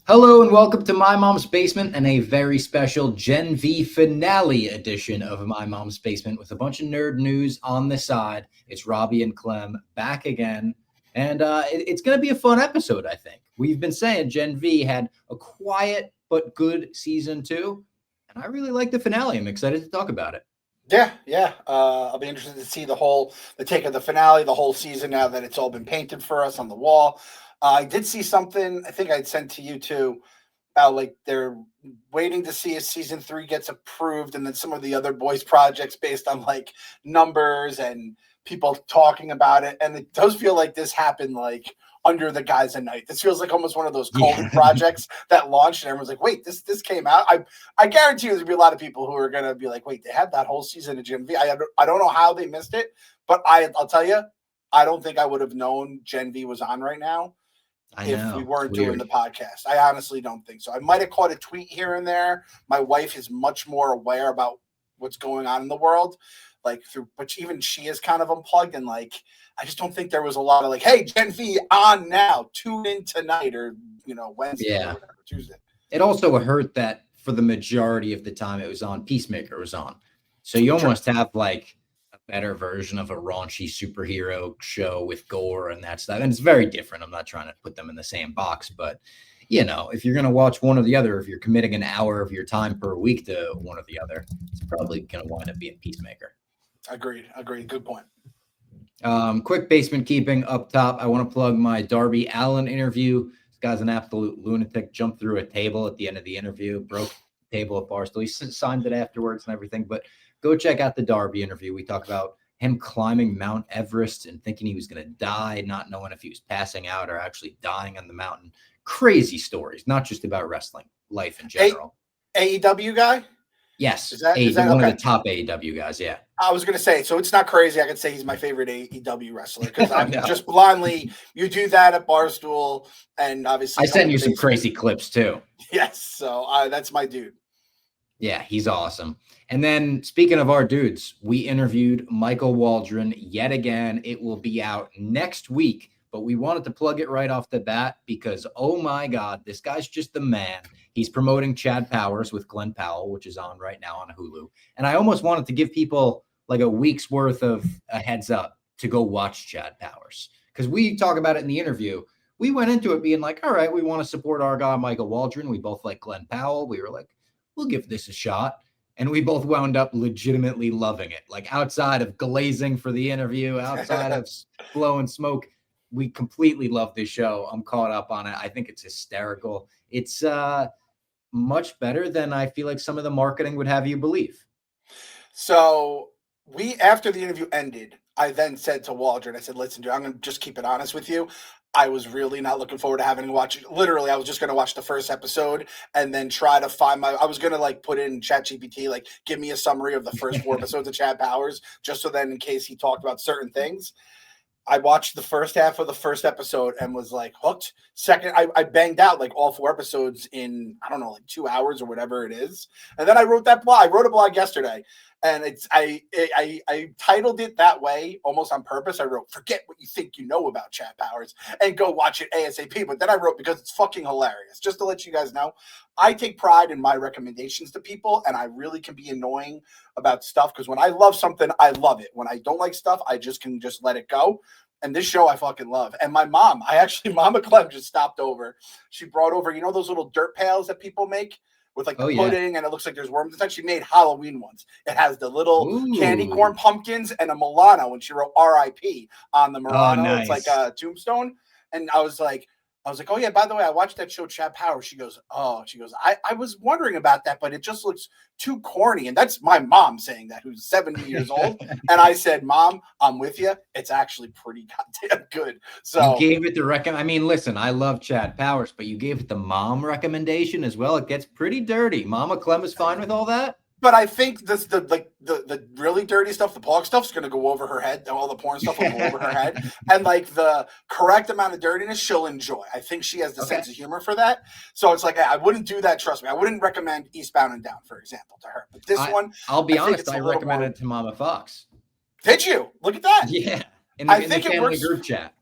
Hello and welcome to My Mom's Basement and a very special Gen V finale edition of My Mom's Basement with a bunch of nerd news on the side. It's Robbie and Clem back again, and it's going to be a fun episode, I think. We've been saying Gen V had a quiet but good season 2, and I really like the finale. I'm excited to talk about it. Yeah. I'll be interested to see the take of the finale, the whole season now that it's all been painted for us on the wall. I did see something I think I'd sent to you too about like they're waiting to see if season 3 gets approved, and then some of the other boys projects based on like numbers and people talking about it. And it does feel like this happened like under the guise of night. This feels like almost one of those COVID projects that launched and everyone's like, wait, this came out. I guarantee you there's gonna be a lot of people who are gonna be like, wait, they had that whole season of Gen V. I don't know how they missed it, but I'll tell you, I don't think I would have known Gen V was on right now if we weren't doing the podcast. I honestly don't think so. I might have caught a tweet here and there. My wife is much more aware about what's going on in the world, like through, but even she is kind of unplugged, and like I just don't think there was a lot of like, hey, Gen V on now, tune in tonight, or Wednesday or whatever, Tuesday. It also hurt that for the majority of the time it was on, Peacemaker was on. So you almost have like a better version of a raunchy superhero show with gore and that stuff. And it's very different. I'm not trying to put them in the same box, but if you're going to watch one or the other, if you're committing an hour of your time per week to one or the other, it's probably going to wind up being Peacemaker. Agreed. Good point. Quick basement keeping up top. I want to plug my Darby Allin interview. This guy's an absolute lunatic. Jumped through a table at the end of the interview, broke the table at Barstool. He signed it afterwards and everything. But go check out the Darby interview. We talk about him climbing Mount Everest and thinking he was going to die, not knowing if he was passing out or actually dying on the mountain. Crazy stories, not just about wrestling, life in general. AEW guy? Yes, is that one of the top AEW guys. Yeah, I was going to say, so it's not crazy. I could say he's my favorite AEW wrestler because I'm just blindly. You do that at Barstool, and obviously I sent you some crazy clips too. Yes, so that's my dude. Yeah, he's awesome. And then speaking of our dudes, we interviewed Michael Waldron yet again. It will be out next week, but we wanted to plug it right off the bat because, oh my God, this guy's just the man. He's promoting Chad Powers with Glenn Powell, which is on right now on Hulu. And I almost wanted to give people like a week's worth of a heads up to go watch Chad Powers. Because we talk about it in the interview. We went into it being like, all right, we want to support our guy, Michael Waldron. We both like Glenn Powell. We were like, we'll give this a shot. And we both wound up legitimately loving it. Like outside of glazing for the interview, outside of blowing smoke, we completely love this show. I'm caught up on it. I think it's hysterical. It's much better than I feel like some of the marketing would have you believe. So after the interview ended, I then said to Waldron, I said, listen, dude, I'm going to just keep it honest with you. I was really not looking forward to having to watch it. Literally, I was just going to watch the first episode and then try to find I was going to like put in ChatGPT, like give me a summary of the first 4 episodes of Chad Powers, just so then in case he talked about certain things. I watched the first half of the first episode and was like hooked. Second, I banged out like all 4 episodes in, I don't know, like 2 hours or whatever it is. And then I wrote that blog. I wrote a blog yesterday, and I titled it that way almost on purpose. I wrote, forget what you think you know about Chad Powers and go watch it ASAP. But then I wrote, because it's fucking hilarious. Just to let you guys know, I take pride in my recommendations to people, and I really can be annoying about stuff because when I love something, I love it. When I don't like stuff, I can just let it go. And this show I fucking love. And my mom, Mama Clem just stopped over. She brought over, those little dirt pails that people make with like the pudding, and it looks like there's worms inside. She made Halloween ones. It has the little candy corn pumpkins and a Milano, and she wrote R.I.P. on the Milano. Nice. It's like a tombstone. And I was like, oh yeah, by the way, I watched that show Chad Powers. She goes, I was wondering about that, but it just looks too corny. And that's my mom saying that, who's 70 years old. And I said, Mom, I'm with you. It's actually pretty goddamn good. So you gave it the I mean, listen, I love Chad Powers, but you gave it the mom recommendation as well. It gets pretty dirty. Mama Clem is fine with all that. But I think the really dirty stuff, the blog stuff, is going to go over her head. All the porn stuff will go over her head, and like the correct amount of dirtiness, she'll enjoy. I think she has the sense of humor for that. So it's like I wouldn't do that. Trust me, I wouldn't recommend Eastbound and Down, for example, to her. But this one, I'll be honest, I recommended it to Mama Fox. Did you? Look at that. Yeah, I think it works. Group chat.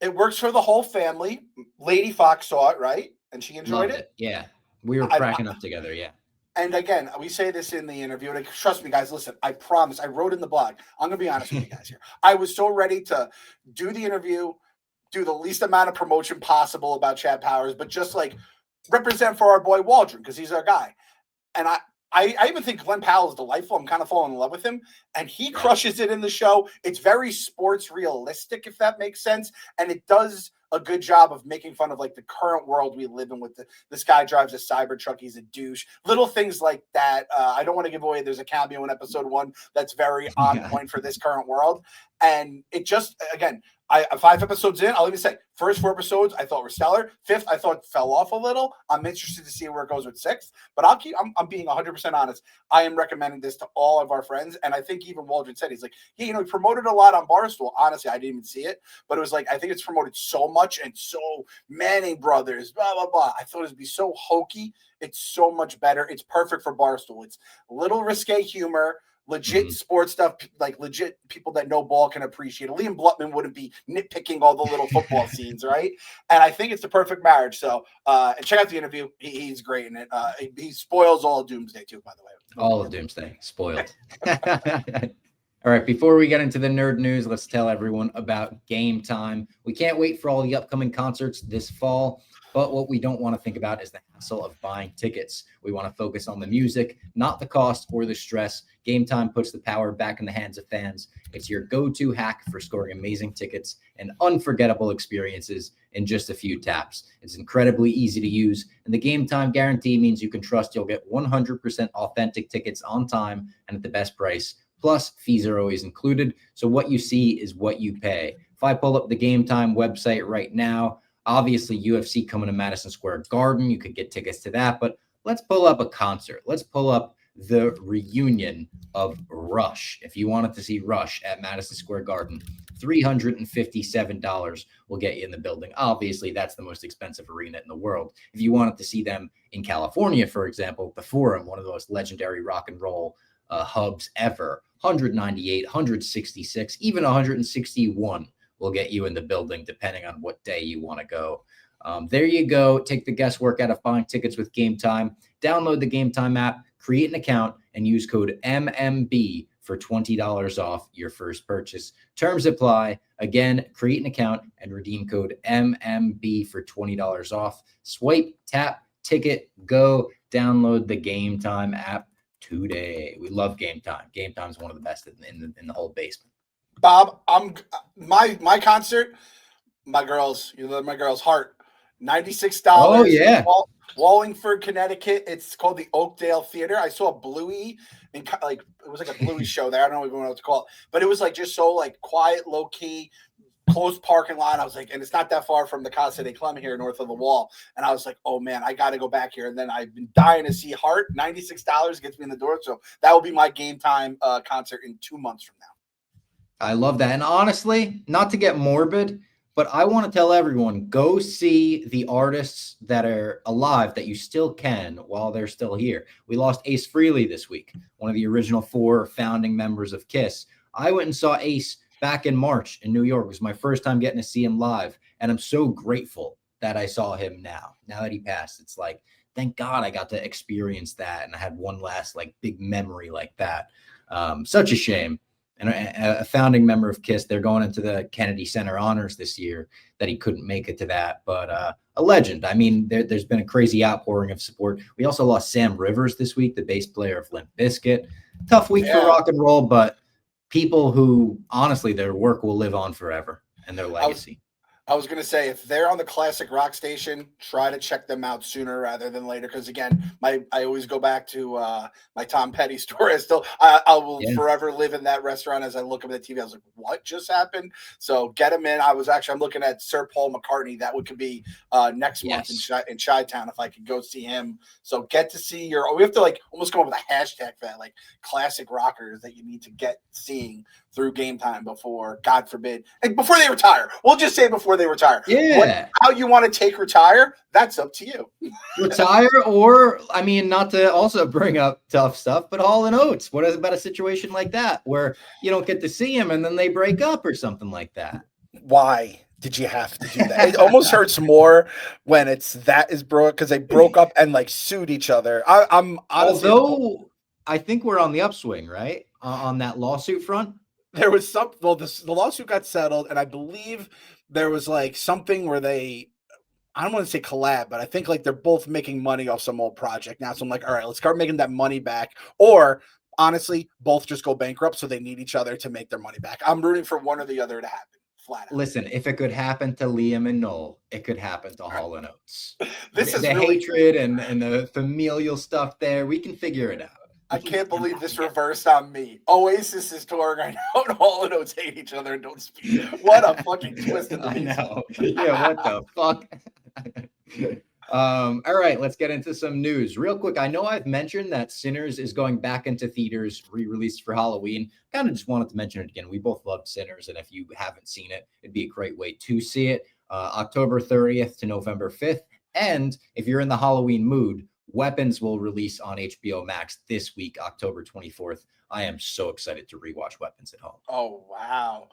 It works for the whole family. Lady Fox saw it, right? and she enjoyed Loved it. it. Yeah. We were cracking up together. Yeah. And again, we say this in the interview, and trust me, guys, listen, I promise, I wrote in the blog. I'm going to be honest with you guys here. I was so ready to do the interview, do the least amount of promotion possible about Chad Powers, but just like represent for our boy Waldron, because he's our guy. And I even think Glenn Powell is delightful. I'm kind of falling in love with him, and he crushes it in the show. It's very sports realistic, if that makes sense, and it does a good job of making fun of like the current world we live in with this guy drives a Cybertruck, he's a douche, little things like that. I don't want to give away, there's a cameo in episode 1 that's very on point for this current world. And it just, again, 5 episodes in, I'll even say, first 4 episodes I thought were stellar. 5th, I thought fell off a little. I'm interested to see where it goes with 6th, but I'm being 100% honest. I am recommending this to all of our friends, and I think even Waldron said, he's like, he promoted a lot on Barstool. Honestly, I didn't even see it, but it was like, I think it's promoted so much, and so Manning brothers, blah blah blah. I thought it'd be so hokey. It's so much better. It's perfect for Barstool. It's a little risque humor, legit sports stuff, like legit people that know ball can appreciate it. Liam Blutman wouldn't be nitpicking all the little football scenes, right? And I think it's the perfect marriage. So and check out the interview. He's great in it. He spoils all of Doomsday too, by the way. All of Doomsday spoiled. All right, before we get into the nerd news, let's tell everyone about Game Time. We can't wait for all the upcoming concerts this fall, but what we don't want to think about is the hassle of buying tickets. We want to focus on the music, not the cost or the stress. Game Time puts the power back in the hands of fans. It's your go-to hack for scoring amazing tickets and unforgettable experiences in just a few taps. It's incredibly easy to use, and the Game Time guarantee means you can trust you'll get 100% authentic tickets on time and at the best price. Plus, fees are always included, so what you see is what you pay. If I pull up the Game Time website right now, obviously UFC coming to Madison Square Garden, you could get tickets to that, but let's pull up a concert. Let's pull up the reunion of Rush. If you wanted to see Rush at Madison Square Garden, $357 will get you in the building. Obviously, that's the most expensive arena in the world. If you wanted to see them in California, for example, the Forum, one of the most legendary rock and roll hubs ever, 198, 166, even 161 will get you in the building, depending on what day you want to go. There you go. Take the guesswork out of buying tickets with Game Time. Download the Game Time app, create an account, and use code MMB for $20 off your first purchase. Terms apply. Again, create an account and redeem code MMB for $20 off. Swipe, tap, ticket, go. Download the Game Time app today. We love Game Time. Game Time is one of the best in the whole basement. Bob, my concert, my girl's heart, $96. Oh yeah, Wallingford, Connecticut. It's called the Oakdale Theater. I saw Bluey, and like it was like a Bluey show there. I don't know even know what to call it, but it was like just so like quiet, low key, closed parking lot. I was like, and it's not that far from the Casa de Clem here, north of the Wall. And I was like, oh man, I got to go back here. And then I've been dying to see Heart. $96 gets me in the door, so that will be my Game Time concert in 2 months from now. I love that. And honestly, not to get morbid, but I want to tell everyone, go see the artists that are alive that you still can while they're still here. We lost Ace Frehley this week, one of the original 4 founding members of KISS. I went and saw Ace back in March in New York. It was my first time getting to see him live, and I'm so grateful that I saw him now that he passed. It's like, thank God I got to experience that, and I had one last like big memory like that. Such a shame. And a founding member of KISS, they're going into the Kennedy Center Honors this year, that he couldn't make it to that. But a legend. I mean, there's been a crazy outpouring of support. We also lost Sam Rivers this week, the bass player of Limp Bizkit. Tough week for rock and roll, but people who, honestly, their work will live on forever and their legacy. I was going to say, if they're on the classic rock station, try to check them out sooner rather than later. Because again, I always go back to my Tom Petty story. I will forever live in that restaurant. As I look up at the TV, I was like, what just happened? So get them in. I'm looking at Sir Paul McCartney. That could be next month in Chi-Town if I could go see him. So get to see we have to like almost come up with a hashtag for that, like classic rockers that you need to get seeing through Game Time before, God forbid, and before they retire. We'll just say before they retire. Yeah. How you want to take retire, that's up to you. Retire, or, I mean, not to also bring up tough stuff, but Hall & Oates. What is about a situation like that where you don't get to see him and then they break up or something like that? Why? Did you have to do that? It almost hurts more when it's that is broke because they broke up and like sued each other. I'm honestly, Although I think we're on the upswing, right? On that lawsuit front. there was some. Well, the lawsuit got settled, and I believe there was like something where they. I don't want to say collab, but I think like they're both making money off some old project now. So I'm like, all right, let's start making that money back. Or honestly, both just go bankrupt, so they need each other to make their money back. I'm rooting for one or the other to happen. Flat out. Listen, if it could happen to Liam and Noel, it could happen to Hall and Oates. This is the really hatred and the familial stuff there. We can figure it out. I can't believe this reversed on me. Oasis is touring right now, and Hall and Oates hate each other and don't speak. What a fucking twist in the I music. know. Yeah, what the fuck? All right, let's get into some news real quick. I know I've mentioned that Sinners is going back into theaters, re-released for Halloween. Kind of just wanted to mention it again. We both loved Sinners, and if you haven't seen it, it'd be a great way to see it. October 30th to November 5th. And if you're in the Halloween mood, Weapons will release on HBO Max this week, October 24th. I am so excited to rewatch Weapons at home. Oh wow!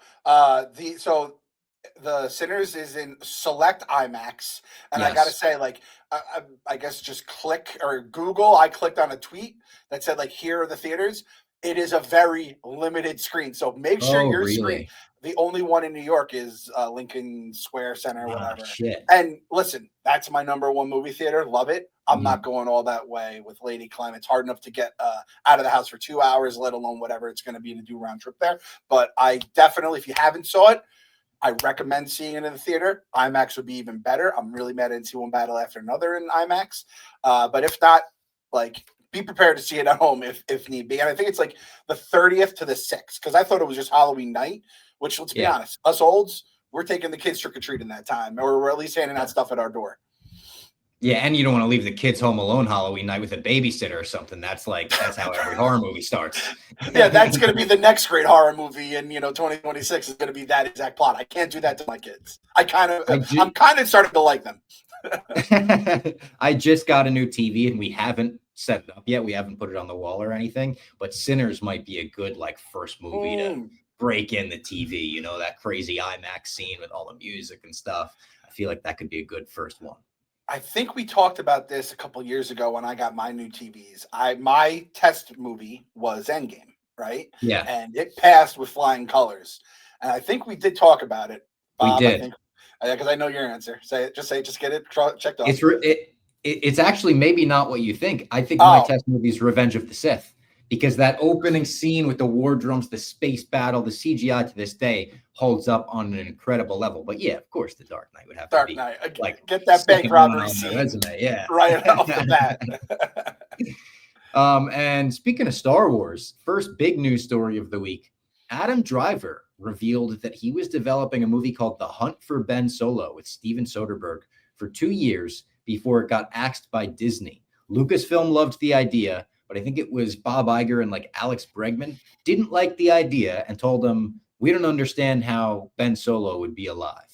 The Sinners is in select IMAX, and I gotta Yes. say, like, I guess just click or Google. I clicked on a tweet that said like, here are the theaters. It is a very limited screen, so make sure Oh, your screen. really? The only one in New York is Lincoln Square Center, or Ah, whatever. shit. And listen, that's my number one movie theater. Love it. I'm Mhm. not going all that way with Lady Clem. It's hard enough to get out of the house for 2 hours, let alone whatever it's going to be to do round trip there. But I definitely, if you haven't saw it, I recommend seeing it in the theater. IMAX would be even better. I'm really mad I didn't see one battle after another in IMAX. But if not, like, be prepared to see it at home if need be. And I think it's like the 30th to the 6th, because I thought it was just Halloween night, which, let's be honest, us olds, we're taking the kids trick-or-treating that time, or we're at least handing out stuff at our door. Yeah, and you don't want to leave the kids home alone Halloween night with a babysitter or something. That's how every horror movie starts. Yeah, that's going to be the next great horror movie in 2026 is going to be that exact plot. I can't do that to my kids. I'm kind of starting to like them. I just got a new TV and we haven't set it up yet. We haven't put it on the wall or anything, but Sinners might be a good first movie to break in the TV, that crazy IMAX scene with all the music and stuff. I feel like that could be a good first one. I think we talked about this a couple years ago when I got my new TVs. My test movie was Endgame, right? Yeah. And it passed with flying colors. And I think we did talk about it, Bob. We did. Because I know your answer. Just get it checked off. It's actually maybe not what you think. I think my test movie is Revenge of the Sith, because that opening scene with the war drums, the space battle, the CGI to this day holds up on an incredible level. But yeah, of course, The Dark Knight would have to be get that bank robbery scene resume, yeah, right off the bat. And speaking of Star Wars, first big news story of the week: Adam Driver revealed that he was developing a movie called The Hunt for Ben Solo with Steven Soderbergh for 2 years before it got axed by Disney. Lucasfilm loved the idea, but I think it was Bob Iger and Alex Bregman didn't like the idea and told him, we don't understand how Ben Solo would be alive,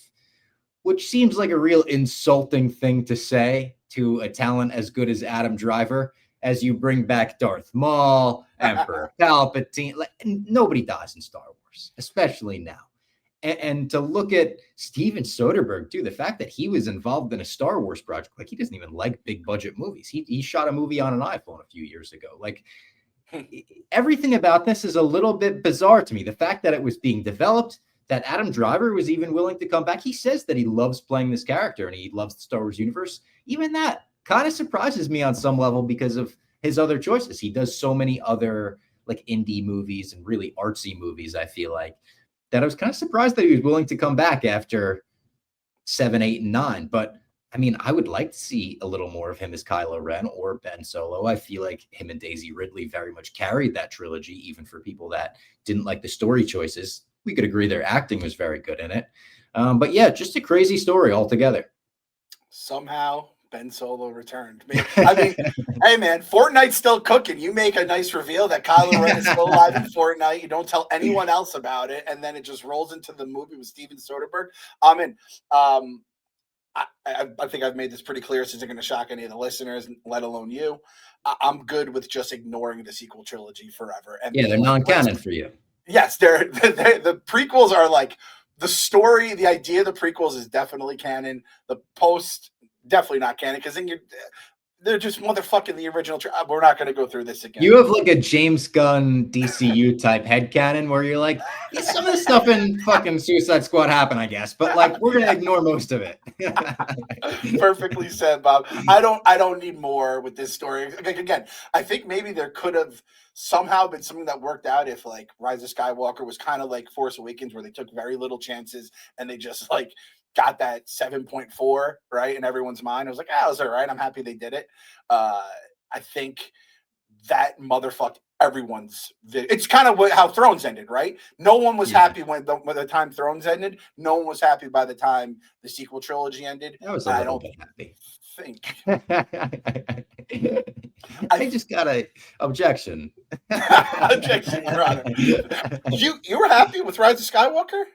which seems like a real insulting thing to say to a talent as good as Adam Driver, as you bring back Darth Maul, Emperor Palpatine. Nobody dies in Star Wars, especially now. And to look at Steven Soderbergh, too, the fact that he was involved in a Star Wars project, he doesn't even like big budget movies. He shot a movie on an iPhone a few years ago. Everything about this is a little bit bizarre to me. The fact that it was being developed, that Adam Driver was even willing to come back. He says that he loves playing this character and he loves the Star Wars universe. Even that kind of surprises me on some level because of his other choices. He does so many other indie movies and really artsy movies, I feel like, that I was kind of surprised that he was willing to come back after 7, 8, and 9. But I mean, I would like to see a little more of him as Kylo Ren or Ben Solo. I feel like him and Daisy Ridley very much carried that trilogy, even for people that didn't like the story choices. We could agree their acting was very good in it. But yeah, just a crazy story altogether. Somehow Ben Solo returned. I mean, hey man, Fortnite's still cooking. You make a nice reveal that Kylo Ren is still alive in Fortnite. You don't tell anyone else about it, and then it just rolls into the movie with Steven Soderbergh. I'm in. I think I've made this pretty clear. This isn't going to shock any of the listeners, let alone you. I'm good with just ignoring the sequel trilogy forever. And yeah, they're non-canon for you. Yes, the prequels are the story, the idea of the prequels is definitely canon. The post, definitely not canon, because then they're just motherfucking the original. We're not going to go through this again. You have like a James Gunn DCU type headcanon where you're like, yeah, some of the stuff in fucking Suicide Squad happened, I guess, but like we're gonna ignore most of it. Perfectly said, Bob. I don't need more with this story. Like, again, I think maybe there could have somehow been something that worked out if like Rise of Skywalker was kind of like Force Awakens, where they took very little chances and they just like got that 7.4 right in everyone's mind. I was like, it was all right. I'm happy they did it. I think that motherfucked everyone's. It's kind of how Thrones ended, right? No one was happy when the time Thrones ended. No one was happy by the time the sequel trilogy ended. I was a little bit happy. Think. I just got a objection. Objection, Your Honor. You were happy with Rise of Skywalker?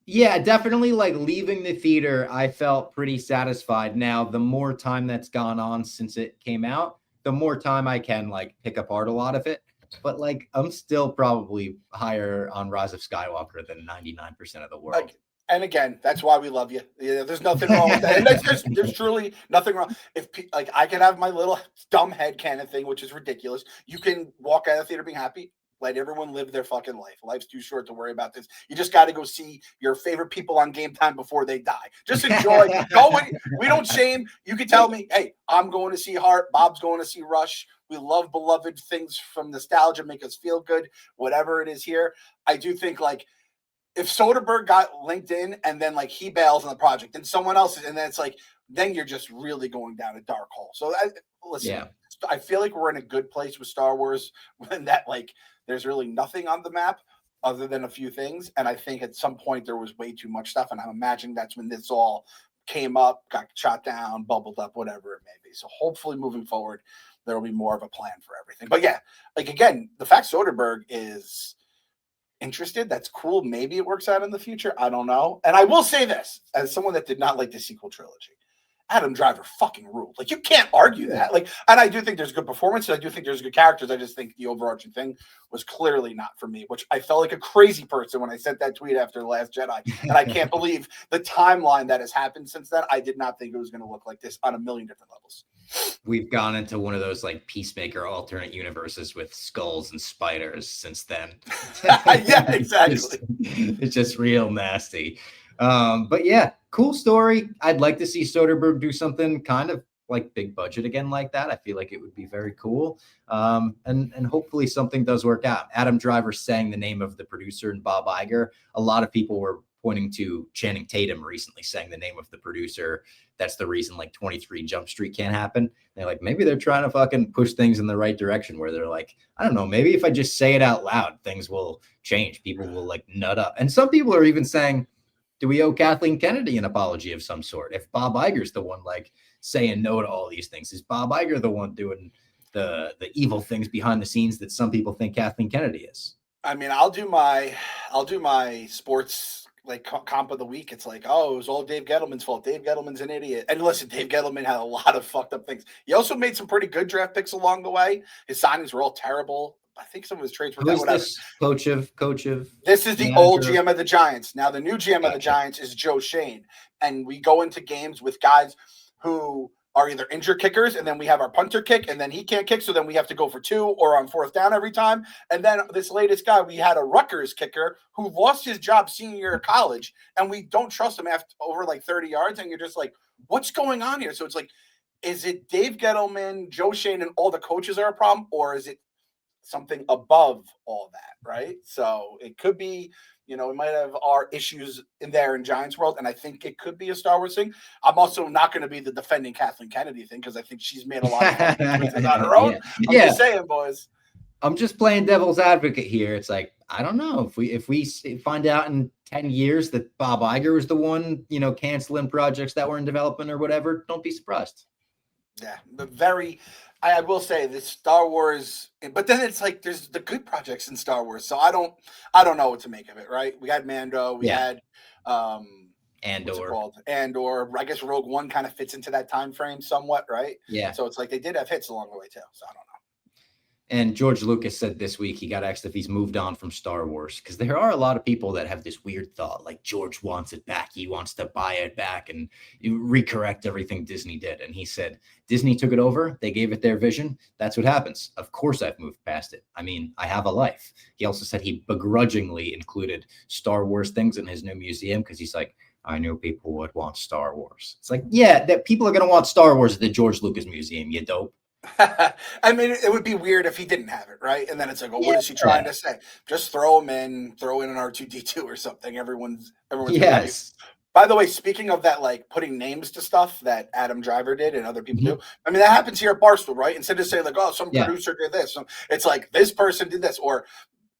Yeah, definitely. Like leaving the theater, I felt pretty satisfied. Now, the more time that's gone on since it came out, the more time I can like pick apart a lot of it. But like, I'm still probably higher on Rise of Skywalker than 99% of the world. And again, that's why we love you. Yeah, there's nothing wrong with that. And there's truly nothing wrong. If like I can have my little dumb headcanon thing, which is ridiculous. You can walk out of the theater being happy. Let everyone live their fucking life. Life's too short to worry about this. You just got to go see your favorite people on Game Time before they die. Just enjoy. We don't shame. You can tell me, hey, I'm going to see Heart. Bob's going to see Rush. We love beloved things from nostalgia, make us feel good, whatever it is here. I do think like if Soderbergh got linked in and then like he bails on the project and someone else, and then it's like, then you're just really going down a dark hole. So listen, I feel like we're in a good place with Star Wars when that like, there's really nothing on the map other than a few things. And I think at some point there was way too much stuff. And I'm imagining that's when this all came up, got shot down, bubbled up, whatever it may be. So hopefully moving forward, there will be more of a plan for everything. But yeah, like again, the fact Soderbergh is interested, that's cool. Maybe it works out in the future. I don't know. And I will say this, as someone that did not like the sequel trilogy, Adam Driver fucking ruled. Like, you can't argue that. Like, and I do think there's good performances. I do think there's good characters. I just think the overarching thing was clearly not for me, which I felt like a crazy person when I sent that tweet after The Last Jedi. And I can't believe the timeline that has happened since then. I did not think it was going to look like this on a million different levels. We've gone into one of those like Peacemaker alternate universes with skulls and spiders since then. Yeah, exactly. It's just real nasty. But yeah, cool story. I'd like to see Soderbergh do something kind of like big budget again like that. I feel like it would be very cool. And hopefully something does work out. Adam Driver sang the name of the producer and Bob Iger. A lot of people were pointing to Channing Tatum recently saying the name of the producer. That's the reason like 23 Jump Street can't happen. They're like, maybe they're trying to fucking push things in the right direction where they're like, I don't know, maybe if I just say it out loud, things will change. People will like nut up. And some people are even saying, do we owe Kathleen Kennedy an apology of some sort? If Bob Iger's the one like saying no to all these things, is Bob Iger the one doing the evil things behind the scenes that some people think Kathleen Kennedy is? I mean, I'll do my sports like comp of the week. It's like, oh, it was all Dave Gettleman's fault. Dave Gettleman's an idiot. And listen, Dave Gettleman had a lot of fucked up things. He also made some pretty good draft picks along the way. His signings were all terrible. I think some of his trades were down. This coach of this is the manager. Old GM of the Giants. Now the new GM of the Giants is Joe Shane. And we go into games with guys who are either injured kickers, and then we have our punter kick, and then he can't kick, so then we have to go for two or on fourth down every time. And then this latest guy, we had a Rutgers kicker who lost his job senior year of college, and we don't trust him after over like 30 yards, and you're just like, what's going on here? So it's like, is it Dave Gettleman, Joe Shane, and all the coaches are a problem, or is it something above all that, right? So it could be, you know, we might have our issues in there in Giants world, and I think it could be a Star Wars thing. I'm also not going to be the defending Kathleen Kennedy thing because I think she's made a lot of choices on her own. I'm just saying, boys. I'm just playing devil's advocate here. It's like, I don't know if we find out in 10 years that Bob Iger was the one, you know, canceling projects that were in development or whatever, don't be surprised. Yeah, but I will say this Star Wars, but then it's like there's the good projects in Star Wars, so I don't know what to make of it. Right? We had Mando, we had Andor. I guess Rogue One kind of fits into that time frame somewhat, right? Yeah. So it's like they did have hits along the way too. So I don't know. And George Lucas said this week he got asked if he's moved on from Star Wars, because there are a lot of people that have this weird thought, like George wants it back. He wants to buy it back and recorrect everything Disney did. And he said, Disney took it over. They gave it their vision. That's what happens. Of course, I've moved past it. I mean, I have a life. He also said he begrudgingly included Star Wars things in his new museum because he's like, I knew people would want Star Wars. It's like, yeah, that people are going to want Star Wars at the George Lucas Museum, you dope. I mean, it would be weird if he didn't have it, right? And then it's like, oh, what is he trying to say? Just throw him in, throw in an R2D2 or something. Everyone's yes. By the way, speaking of that, like putting names to stuff that Adam Driver did and other people do. I mean, that happens here at Barstool, right? Instead of saying like, oh, some producer did this, it's like this person did this, or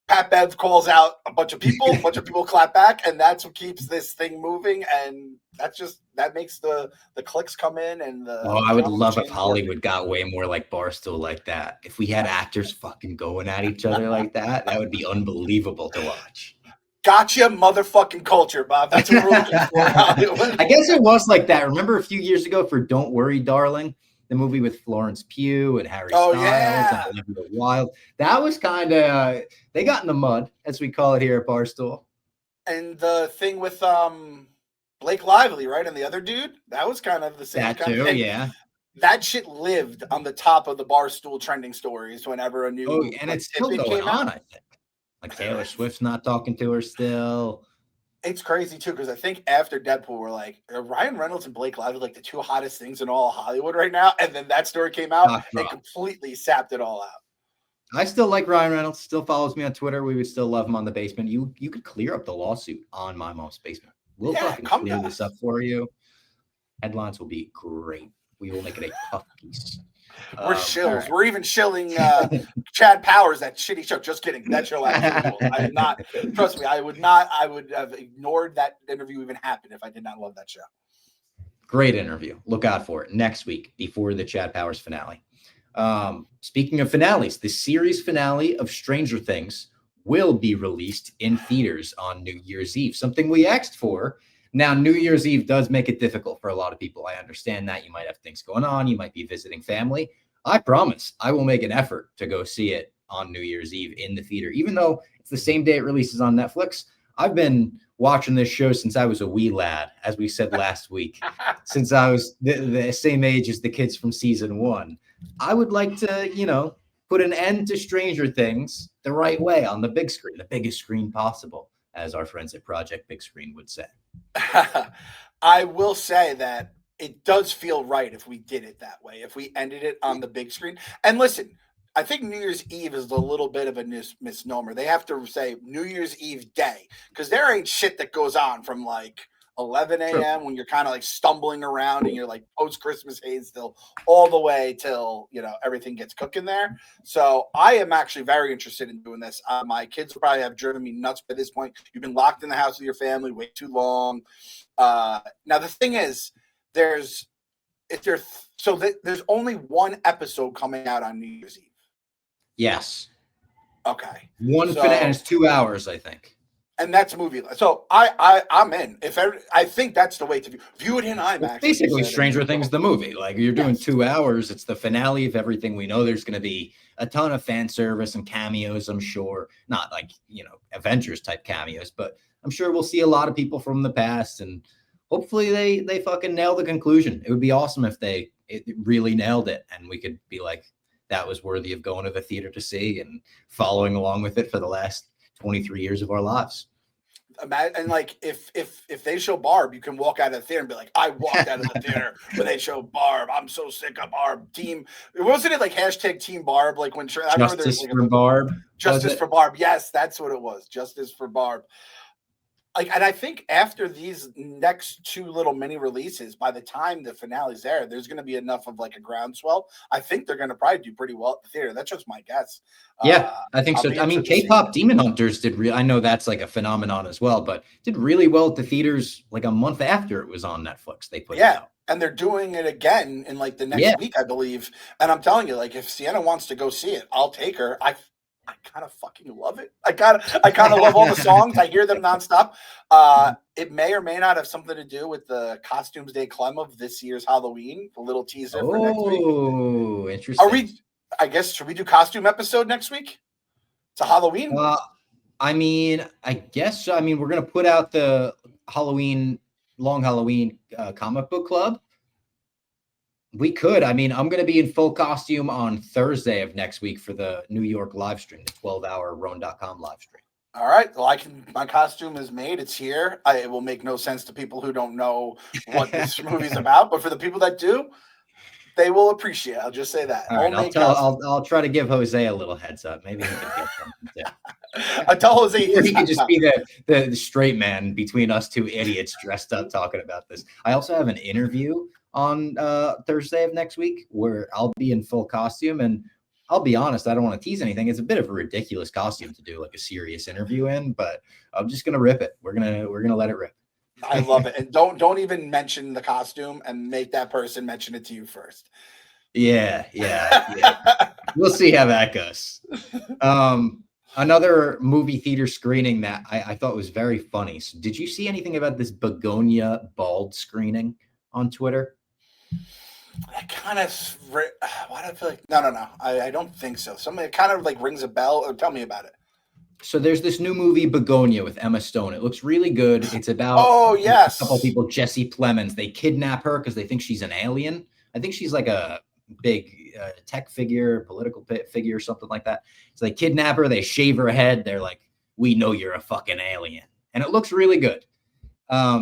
Pat Bev calls out a bunch of people clap back, and that's what keeps this thing moving. And that makes the clicks come in. And I would love if Hollywood got way more like Barstool like that. If we had actors fucking going at each other like that, that would be unbelievable to watch. Gotcha, motherfucking culture, Bob. That's what we're looking for. I guess it was like that. Remember a few years ago for Don't Worry, Darling? The movie with Florence Pugh and Harry Styles and Olivia Wilde. That was kind of they got in the mud, as we call it here at Barstool. And the thing with Blake Lively, right, and the other dude, that was kind of the same. That too, yeah. That shit lived on the top of the Barstool trending stories whenever a new and it's still going on. I think like Taylor Swift's not talking to her still. It's crazy too, because I think after Deadpool, we're like, Ryan Reynolds and Blake Lively like the two hottest things in all of Hollywood right now. And then that story came out and completely sapped it all out. I still like Ryan Reynolds, still follows me on Twitter. We would still love him on The Basement. You could clear up the lawsuit on My Mom's Basement. We'll fucking clear this up for you. Headlines will be great. We will make it a puff piece. We're shills. Right. We're even shilling Chad Powers, that shitty show. Just kidding. That show absolutely I did not. Trust me, I would have ignored that interview even happened if I did not love that show. Great interview. Look out for it next week before the Chad Powers finale. Speaking of finales, the series finale of Stranger Things will be released in theaters on New Year's Eve, something we asked for. Now, New Year's Eve does make it difficult for a lot of people. I understand that. You might have things going on. You might be visiting family. I promise I will make an effort to go see it on New Year's Eve in the theater, even though it's the same day it releases on Netflix. I've been watching this show since I was a wee lad, as we said last week, since I was the same age as the kids from season 1. I would like to, put an end to Stranger Things the right way on the big screen, the biggest screen possible, as our friends at Project Big Screen would say. I will say that it does feel right if we did it that way, if we ended it on the big screen. And listen, I think New Year's Eve is a little bit of a misnomer. They have to say New Year's Eve day, because there ain't shit that goes on from like 11 a.m. when you're kind of like stumbling around and you're like post-Christmas haze still all the way till, everything gets cooking there. So I am actually very interested in doing this. My kids probably have driven me nuts by this point. You've been locked in the house with your family way too long. Now, the thing is, there's only one episode coming out on New Year's Eve. Yes. Okay. And it's 2 hours, I think. And that's movie. So I'm in. I think that's the way to view it in IMAX. Basically, Stranger Things, the movie. Like you're doing 2 hours. It's the finale of everything we know. There's going to be a ton of fan service and cameos. I'm sure, not like Avengers type cameos, but I'm sure we'll see a lot of people from the past, and hopefully they fucking nail the conclusion. It would be awesome if it really nailed it, and we could be like, that was worthy of going to the theater to see and following along with it for the last 23 years of our lives. And like if they show Barb, you can walk out of the theater and be like, I walked out of the theater when they show Barb. I'm so sick of Barb. Wasn't it like hashtag Team Barb? Like when Justice for Barb. Justice for Barb. Yes, that's what it was. Justice for Barb. And I think after these next two little mini releases, by the time the finale's there's going to be enough of like a groundswell. I think they're going to probably do pretty well at the theater. That's just my guess. Yeah, I think so. I mean, K-pop Demon Hunters did I know that's like a phenomenon as well, but did really well at the theaters like a month after it was on Netflix. They put it out. And they're doing it again in like the next week, I believe. And I'm telling you, like if Sienna wants to go see it, I'll take her. I kind of fucking love it. I kind of love all the songs. I hear them nonstop. It may or may not have something to do with the Costumes Day Clem of this year's Halloween. A little teaser for next week. Oh, interesting. I guess, should we do costume episode next week? It's a Halloween. I mean, I guess so. I mean, we're gonna put out the long Halloween comic book club. We could. I mean, I'm gonna be in full costume on Thursday of next week for the New York live stream, the 12-hour Roan.com live stream. All right. Well, my costume is made. It's here. It will make no sense to people who don't know what this movie's about, but for the people that do, they will appreciate it. I'll just say that. All right, I'll try to give Jose a little heads up. Maybe he can get something too. I tell Jose he can just be the straight man between us two idiots dressed up talking about this. I also have an interview on Thursday of next week where I'll be in full costume, and I'll be honest, I don't want to tease anything. It's a bit of a ridiculous costume to do like a serious interview in, but I'm just gonna rip it. We're gonna let it rip. I love it. And don't even mention the costume and make that person mention it to you first. Yeah. We'll see how that goes. Another movie theater screening that I thought was very funny. So did you see anything about this Begonia bald screening on Twitter? That kind of, why do I feel like, no. I don't think so. Something kind of like rings a bell. Tell me about it. So there's this new movie, Begonia, with Emma Stone. It looks really good. It's about a couple people, Jesse Plemons. They kidnap her because they think she's an alien. I think she's like a big tech figure, political figure, something like that. So they kidnap her. They shave her head. They're like, we know you're a fucking alien. And it looks really good.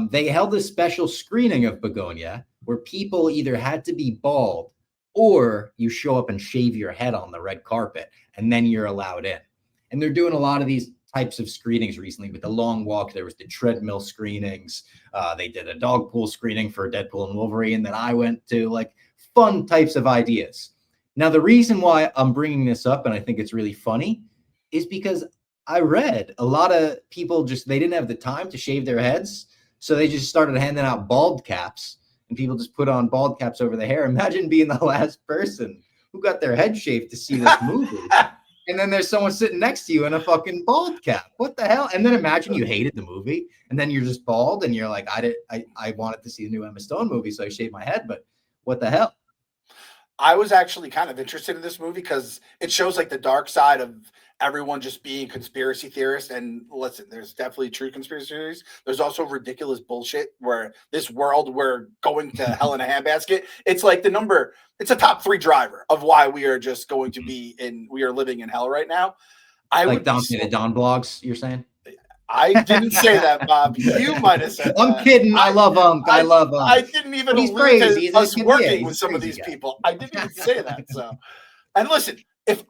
They held a special screening of Begonia where people either had to be bald or you show up and shave your head on the red carpet, and then you're allowed in. And they're doing a lot of these types of screenings recently with the long walk. There was the treadmill screenings. They did a dog pool screening for Deadpool and Wolverine that I went to, like fun types of ideas. Now, the reason why I'm bringing this up, and I think it's really funny, is because I read a lot of people they didn't have the time to shave their heads. So they just started handing out bald caps, and people just put on bald caps over the hair. Imagine being the last person who got their head shaved to see this movie. And then there's someone sitting next to you in a fucking bald cap. What the hell? And then imagine you hated the movie, and then you're just bald, and you're like, I wanted to see the new Emma Stone movie, so I shaved my head. But what the hell? I was actually kind of interested in this movie because it shows like the dark side of everyone just being conspiracy theorists. And listen, there's definitely true conspiracy theories. There's also ridiculous bullshit where this world we're going to hell in a handbasket. It's like it's a top 3 driver of why we are just going to we are living in hell right now. Like Dante the Don blogs, you're saying? I didn't say that, Bob. You might have said that. I'm kidding. I love him. I love him. I didn't even allude to us working with some of these people. I didn't even say that. So, and listen, if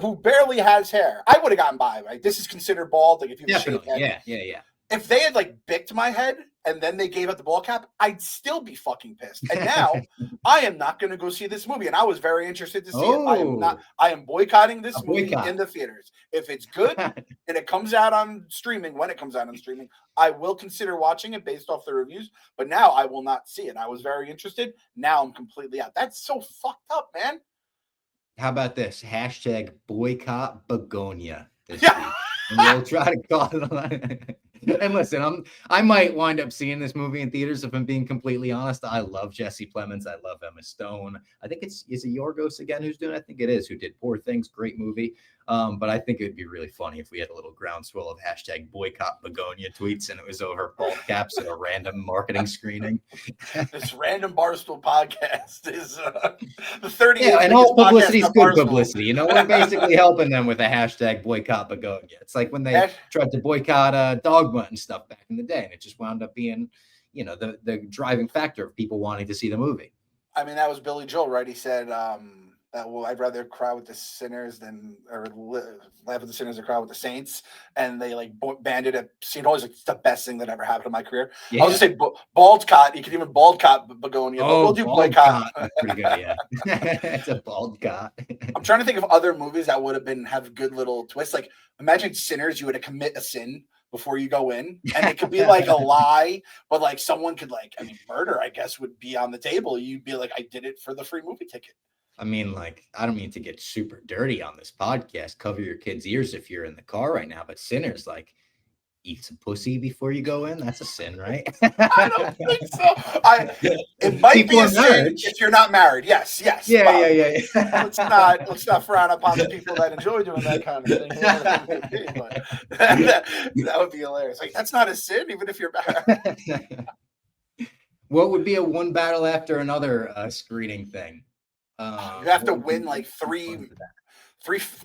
who barely has hair, I would have gotten by, right? This is considered bald. Like if you definitely, yeah. If they had like bicked my head and then they gave up the bald cap, I'd still be fucking pissed. And now I am not going to go see this movie. And I was very interested to see it. I am boycotting this movie in the theaters. If it's good and it comes out on streaming, when it comes out on streaming, I will consider watching it based off the reviews. But now I will not see it. I was very interested. Now I'm completely out. That's so fucked up, man. How about this? Hashtag boycott Begonia this week. And we'll try to call it. And listen, I might wind up seeing this movie in theaters if I'm being completely honest. I love Jesse Plemons. I love Emma Stone. I think is it Yorgos again who's doing it? I think it is, who did Poor Things. Great movie. But I think it would be really funny if we had a little groundswell of hashtag boycott Begonia tweets and it was over bald caps at a random marketing screening. This random Barstool podcast is the 30th. Yeah, and all publicity is good publicity. You know, we're basically helping them with a hashtag boycott Begonia. It's like when they tried to boycott Dogma and stuff back in the day, and it just wound up being, you know, the driving factor of people wanting to see the movie. I mean, that was Billy Joel, right? He said that, well, I'd rather cry with the sinners or laugh with the sinners than cry with the saints. And they like banded it. Seen always like it's the best thing that ever happened in my career. Yeah. I was just say bald cot. You could even bald cot Begonia. But we'll do boycott. That's pretty good, yeah. It's a bald cot. I'm trying to think of other movies that would have good little twists. Like imagine Sinners. You would commit a sin before you go in, and it could be like a lie, but like someone could murder, I guess, would be on the table. You'd be like, I did it for the free movie ticket. I mean, like, I don't mean to get super dirty on this podcast. Cover your kids' ears if you're in the car right now, but Sinners, like, eat some pussy before you go in? That's a sin, right? I don't think so. It might be a sin if you're not married. Yes. Yeah. Let's not frown upon the people that enjoy doing that kind of thing. Whatever it may be, but that would be hilarious. Like, that's not a sin, even if you're married. What would be a one battle after another screening thing? You have to win like three,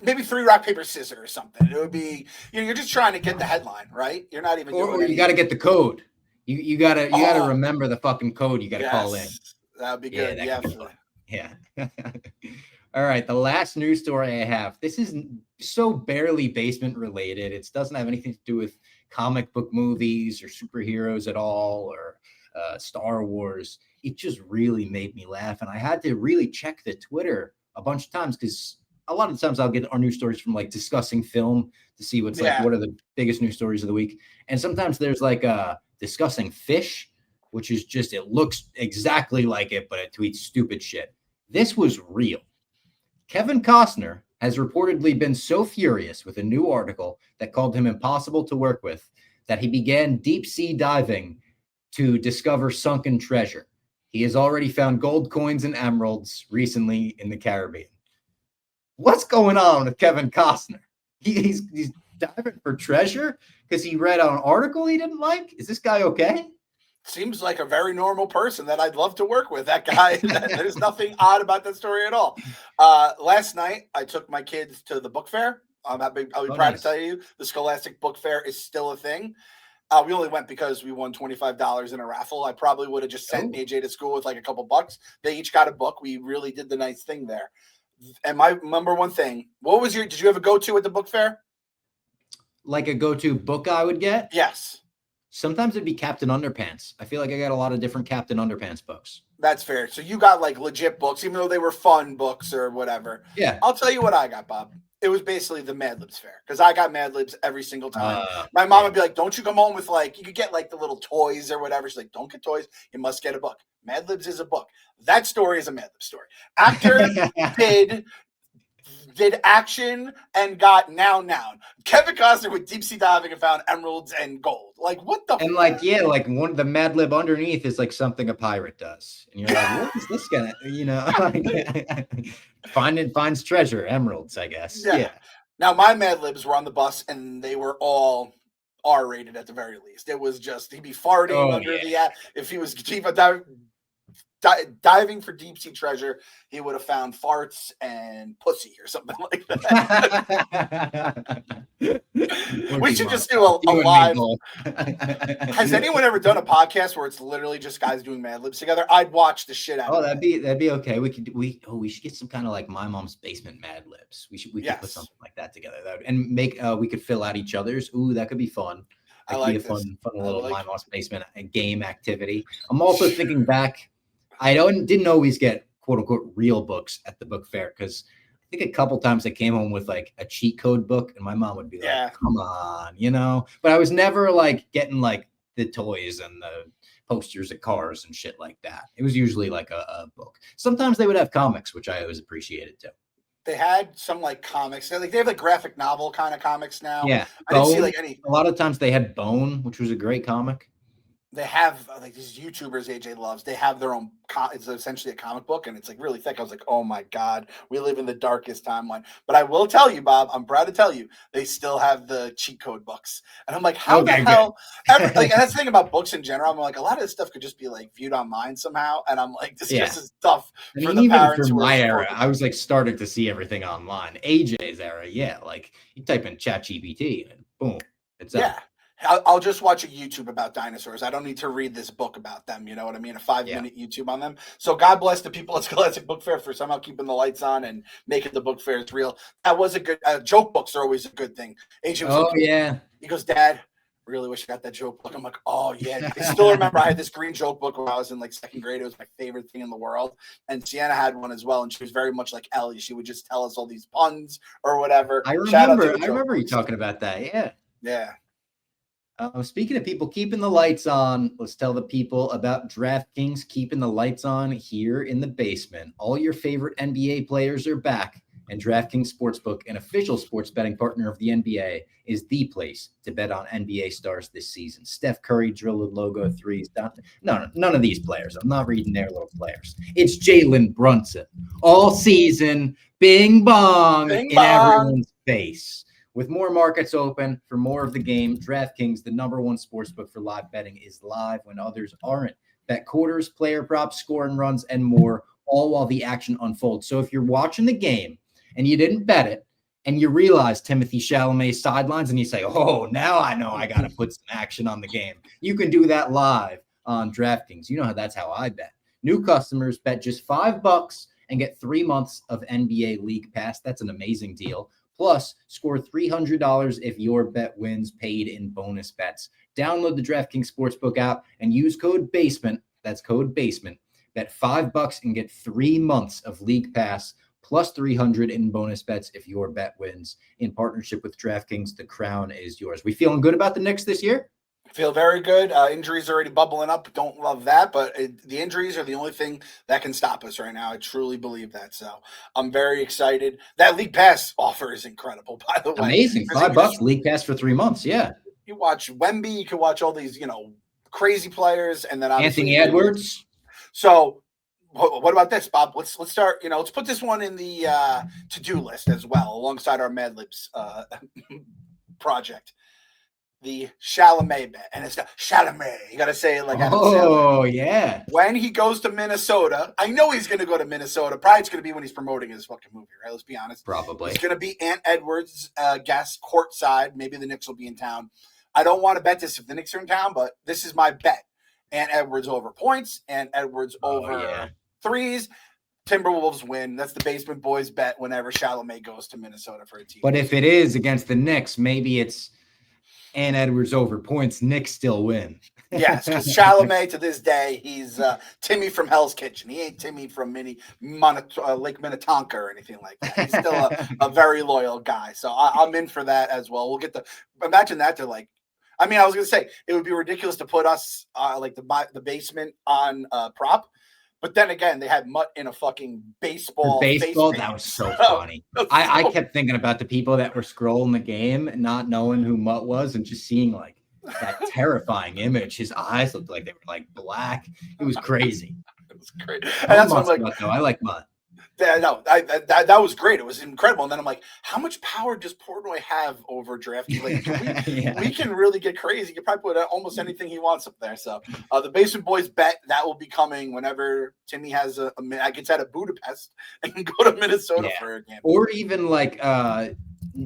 maybe 3 rock, paper, scissors or something. It would be, you're just trying to get the headline, right? You're not even or you got to get the code. You gotta remember the fucking code. You gotta call in. That would be good. Yeah. All right. The last news story I have. This is so barely basement related. It doesn't have anything to do with comic book movies or superheroes at all, or Star Wars. It just really made me laugh, and I had to really check the Twitter a bunch of times, because a lot of the times I'll get our news stories from like Discussing Film to see what's like, what are the biggest news stories of the week. And sometimes there's like Discussing Fish, which is just, it looks exactly like it, but it tweets stupid shit. This was real. Kevin Costner has reportedly been so furious with a new article that called him impossible to work with that he began deep sea diving to discover sunken treasure. He has already found gold coins and emeralds recently in the Caribbean. What's going on with Kevin Costner? He's diving for treasure because he read an article he didn't like? Is this guy okay? Seems like a very normal person that I'd love to work with. That guy, there's nothing odd about that story at all. Last night, I took my kids to the book fair. I'll be proud to tell you the Scholastic Book Fair is still a thing. We only went because we won $25 in a raffle. I probably would have just sent AJ to school with like a couple bucks. They each got a book. We really did the nice thing there. And my number one thing, did you have a go-to at the book fair? Like a go-to book I would get? Yes. Sometimes it'd be Captain Underpants. I feel like I got a lot of different Captain Underpants books. That's fair. So you got like legit books, even though they were fun books or whatever. Yeah. I'll tell you what I got, Bob. It was basically the Mad Libs fair, because I got Mad Libs every single time. My mom would be like, don't you come home with like, you could get like the little toys or whatever. She's like, don't get toys. You must get a book. Mad Libs is a book. That story is a Mad Libs story. Actor did action and got noun. Kevin Costner with deep sea diving and found emeralds and gold. Like, what the? And like, yeah, like one of the Mad Lib underneath is like something a pirate does, and you're like, what is this gonna? Finds treasure, emeralds, I guess. Yeah. Now my Mad Libs were on the bus, and they were all R-rated at the very least. It was just he'd be farting under the if he was diving for deep sea treasure, he would have found farts and pussy or something like that. We should just do a live. Has anyone ever done a podcast where it's literally just guys doing Mad Libs together? I'd watch the shit out of it. That'd be okay. We should get some kind of like My Mom's Basement Mad Libs. We could put something like that together. And make we could fill out each other's. Ooh, that could be fun. That could be a fun little My Mom's Basement game activity. I'm also thinking back. I didn't always get quote unquote real books at the book fair, because I think a couple times I came home with like a cheat code book, and my mom would be like, come on, but I was never like getting like the toys and the posters of cars and shit like that. It was usually like a book. Sometimes they would have comics, which I always appreciated too. They had some like comics. They have like graphic novel kind of comics now. Yeah. I didn't see like any. A lot of times they had Bone, which was a great comic. They have like these YouTubers AJ loves. They have their own. It's essentially a comic book, and it's like really thick. I was like, oh my god, we live in the darkest timeline. But I will tell you, Bob, I'm proud to tell you, they still have the cheat code books. And I'm like, how the hell? And that's the thing about books in general. I'm like, a lot of this stuff could just be like viewed online somehow. And I'm like, this is tough. For the parents from my era, I was like starting to see everything online. AJ's era, like you type in ChatGPT and boom, it's up. I'll just watch a YouTube about dinosaurs. I don't need to read this book about them. You know what I mean? A 5-minute YouTube on them. So God bless the people at Scholastic Book Fair for somehow keeping the lights on and making the book fairs real. That was a good joke. Books are always a good thing. AJ was he goes, Dad, really wish I got that joke book. I'm like, oh yeah. I still remember I had this green joke book when I was in like second grade. It was my favorite thing in the world. And Sienna had one as well, and she was very much like Ellie. She would just tell us all these puns or whatever. I remember you talking about that. Yeah. Speaking of people keeping the lights on, let's tell the people about DraftKings keeping the lights on here in the basement. All your favorite NBA players are back, And DraftKings Sportsbook, an official sports betting partner of the NBA, is the place to bet on NBA stars this season. Steph Curry drilled logo threes. No, none of these players. I'm not reading their little players. It's Jalen Brunson. All season, bing bong in everyone's face. With more markets open for more of the game, DraftKings, the #1 sportsbook for live betting, is live when others aren't. Bet quarters, player props, scoring runs, and more, all while the action unfolds. So if you're watching the game and you didn't bet it, and you realize Timothy Chalamet's sidelines, and you say, oh, now I know I got to put some action on the game, you can do that live on DraftKings. You know how that's how I bet. New customers bet just $5 and get 3 months of NBA League Pass. That's an amazing deal. Plus, score $300 if your bet wins, paid in bonus bets. Download the DraftKings Sportsbook app and use code BASEMENT. That's code BASEMENT. Bet $5 and get 3 months of League Pass plus $300 in bonus bets if your bet wins. In partnership with DraftKings, the crown is yours. We feeling good about the Knicks this year? Feel very good. Injuries are already bubbling up. Don't love that, but the injuries are the only thing that can stop us right now. I truly believe that. So I'm very excited. That League Pass offer is incredible, by the way. Amazing. $5 League Pass for 3 months. Yeah. You watch Wemby, you can watch all these, crazy players, and then Anthony Edwards. So what about this, Bob? Let's start. Let's put this one in the to-do list as well, alongside our Mad Libs project. The Chalamet bet, and it's got Chalamet. You got to say it like that. Oh, yeah. When he goes to Minnesota, I know he's going to go to Minnesota. Probably it's going to be when he's promoting his fucking movie, right? Let's be honest. Probably. It's going to be Ant Edwards guest courtside. Maybe the Knicks will be in town. I don't want to bet this if the Knicks are in town, but this is my bet. Ant Edwards over points. Ant Edwards over threes. Timberwolves win. That's the Basement Boys bet whenever Chalamet goes to Minnesota for a team. But if it is against the Knicks, maybe it's Ant Edwards over points. Knicks still win. Yes, because Chalamet to this day, he's Timmy from Hell's Kitchen. He ain't Timmy from Lake Minnetonka or anything like that. He's still a very loyal guy. So I'm in for that as well. We'll get imagine that to I was going to say it would be ridiculous to put us the basement on prop. But then again, they had Mutt in a fucking baseball. That was so funny. I kept thinking about the people that were scrolling the game, not knowing who Mutt was, and just seeing that terrifying image. His eyes looked like they were black. It was crazy. It was great. And that's what I'm I like Mutt. No, that was great. It was incredible. And then I'm like, how much power does Portnoy have over DraftKings? We can really get crazy. You can probably put almost anything he wants up there. So the Basement Boys bet, that will be coming whenever Timmy has I can set a Budapest and go to Minnesota for a game. Or even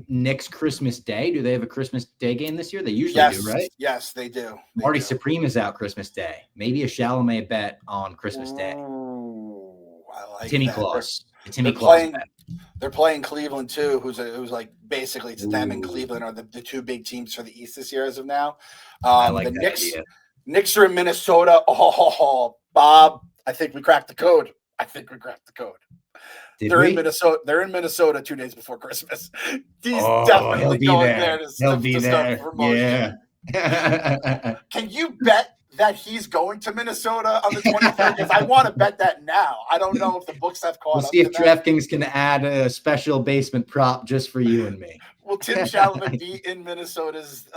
next Christmas Day. Do they have a Christmas Day game this year? They usually do, right? Yes, they do. Marty Supreme is out Christmas Day. Maybe a Chalamet bet on Christmas Day. I like Timmy that. Claus. Timmy Claus. They're playing Cleveland too, who's basically it's them and Cleveland are the two big teams for the East this year as of now. I like the that Knicks. idea. Knicks are in Minnesota. Oh, Bob, I think we cracked the code. They're in Minnesota. They're in Minnesota 2 days before Christmas. He's definitely going there. He'll be there. Yeah. Can you bet that he's going to Minnesota on the 23rd? Because I want to bet that now. I don't know if the books have caught up. We'll see if DraftKings can add a special basement prop just for you and me. Will Tim Chalamet be in Minnesota's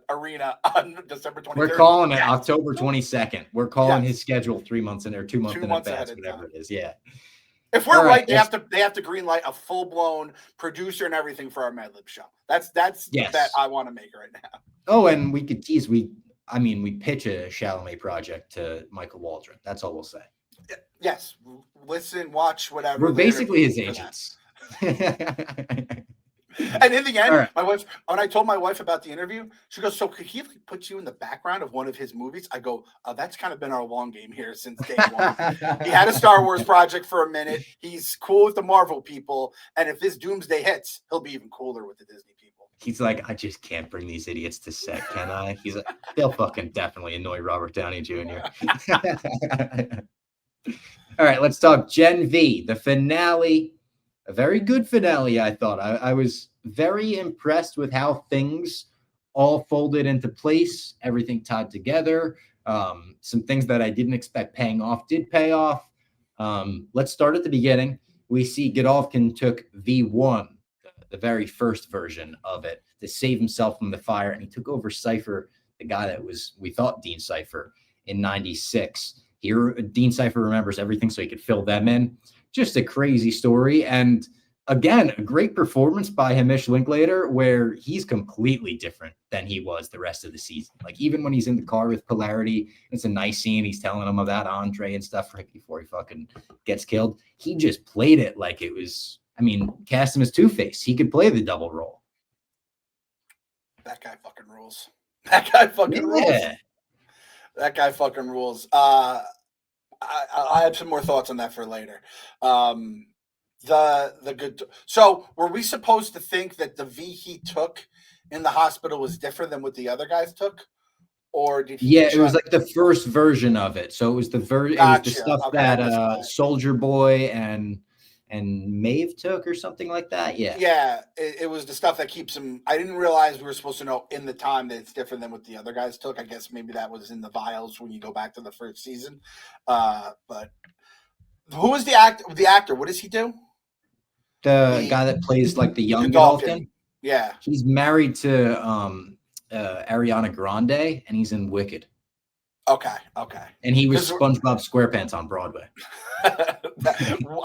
arena on December 23rd? We're calling it October 22nd. We're calling his schedule 3 months in or 2 months in advance, whatever it is. Yeah. If we're right, they have to greenlight a full-blown producer and everything for our Mad Lib show. That's the bet I want to make right now. Oh, and we could tease. We pitch a Chalamet project to Michael Waldron. That's all we'll say. Yes. Listen, watch, whatever. We're basically his agents. And in the end, my wife, when I told my wife about the interview, she goes, so could he put you in the background of one of his movies? I go, that's kind of been our long game here since day one. He had a Star Wars project for a minute. He's cool with the Marvel people. And if this Doomsday hits, he'll be even cooler with the Disney people. He's like, I just can't bring these idiots to set, can I? He's like, they'll fucking definitely annoy Robert Downey Jr. All right, let's talk Gen V, the finale. A very good finale, I thought. I was very impressed with how things all folded into place, everything tied together. Some things that I didn't expect paying off did pay off. Let's start at the beginning. we see Godolphin took V1, the very first version of it, to save himself from the fire, and he took over Cypher, the guy that we thought Dean Cypher, in 96. Here, Dean Cypher remembers everything so he could fill them in. Just a crazy story. And again, a great performance by Hamish Linklater, where he's completely different than he was the rest of the season. Like, even when he's in the car with Polarity, it's a nice scene. He's telling him about Andre and stuff right before he fucking gets killed. He just played it like it was, I mean, cast him as Two-Face. He could play the double role. That guy fucking rules. That guy fucking rules. That guy fucking rules. I have some more thoughts on that for later. The good. So were we supposed to think that the V he took in the hospital was different than what the other guys took, or did he? Yeah, it was like the first version of it. So it was the It was the stuff that Soldier Boy and Maeve took or something like that. Yeah. Yeah, it was the stuff that keeps him. I didn't realize we were supposed to know in the time that it's different than what the other guys took. I guess maybe that was in the vials when you go back to the first season. But who was the actor? What does he do? The guy that plays like the young Godolphin. Yeah. He's married to Ariana Grande, and he's in Wicked. Okay. And he was SpongeBob SquarePants on Broadway.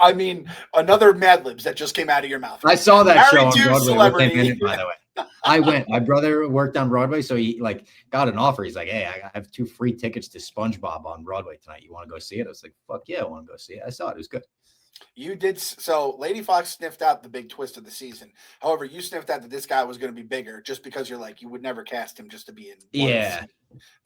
I mean, another Mad Libs that just came out of your mouth. I saw that show on Broadway with him in it, by the way. I went. My brother worked on Broadway, so he like got an offer. He's like, "Hey, I have 2 free tickets to SpongeBob on Broadway tonight. You want to go see it?" I was like, "Fuck yeah, I want to go see it." I saw it. It was good. You did. So Lady Fox sniffed out the big twist of the season. However, you sniffed out that this guy was going to be bigger just because you're like, you would never cast him just to be in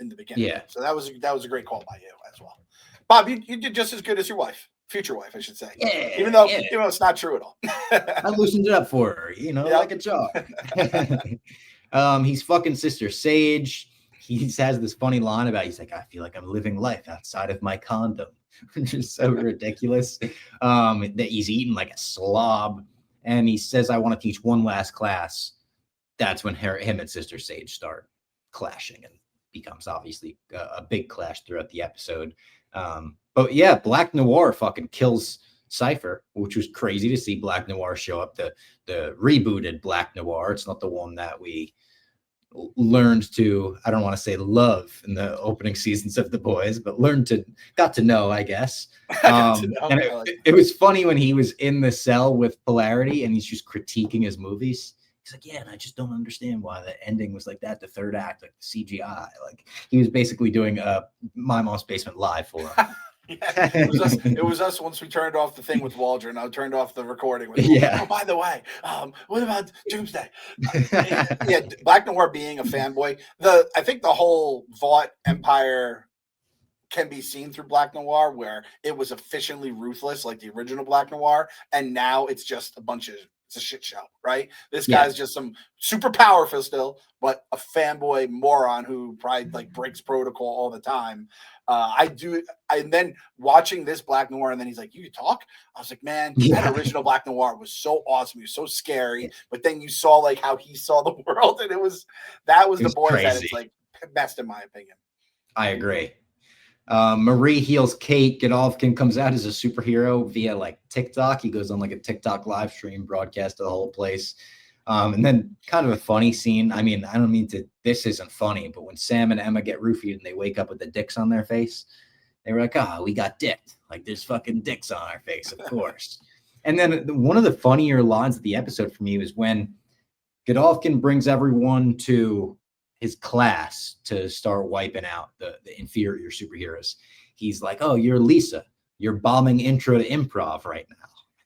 in the beginning. Yeah. So that was a great call by you as well. Bob, you did just as good as your wife. Future wife, I should say. Yeah, even though it's not true at all. I loosened it up for her, like a job. He's fucking Sister Sage. He has this funny line about, he's like, I feel like I'm living life outside of my condom, which is so ridiculous. That he's eating like a slob. And he says, I want to teach one last class. That's when him and Sister Sage start clashing, and becomes obviously a big clash throughout the episode. But yeah, Black Noir fucking kills Cypher, which was crazy to see Black Noir show up, the rebooted Black Noir. It's not the one that we learned to, I don't want to say love in the opening seasons of The Boys, but got to know, I guess. And it was funny when he was in the cell with Polarity and he's just critiquing his movies. He's like, yeah, and I just don't understand why the ending was like that. The third act, like CGI, like he was basically doing My Mom's Basement live for him. Yeah, it was us once we turned off the thing with Waldron. I turned off the recording. Oh, by the way, what about Doomsday? Yeah, Black Noir being a fanboy. I think the whole Vought Empire can be seen through Black Noir, where it was efficiently ruthless, like the original Black Noir, and now it's just it's a shit show, right? This guy's just some super powerful still, but a fanboy moron who probably like breaks protocol all the time. And then watching this Black Noir, and then he's like, "You talk?" I was like, "Man, that original Black Noir was so awesome. He was so scary." But then you saw like how he saw the world, and that was the Boys crazy. That it's like best in my opinion. I agree. Marie heals Kate. Godolphin comes out as a superhero via like TikTok. He goes on like a TikTok live stream broadcast of the whole place. And then kind of a funny scene. I mean, I don't mean to, this isn't funny, but when Sam and Emma get roofied and they wake up with the dicks on their face, they were like, oh, we got dicked. Like there's fucking dicks on our face, of course. And then one of the funnier lines of the episode for me was when Godolphin brings everyone to his class to start wiping out the inferior superheroes. He's like, oh, you're Lisa. You're bombing intro to improv right now.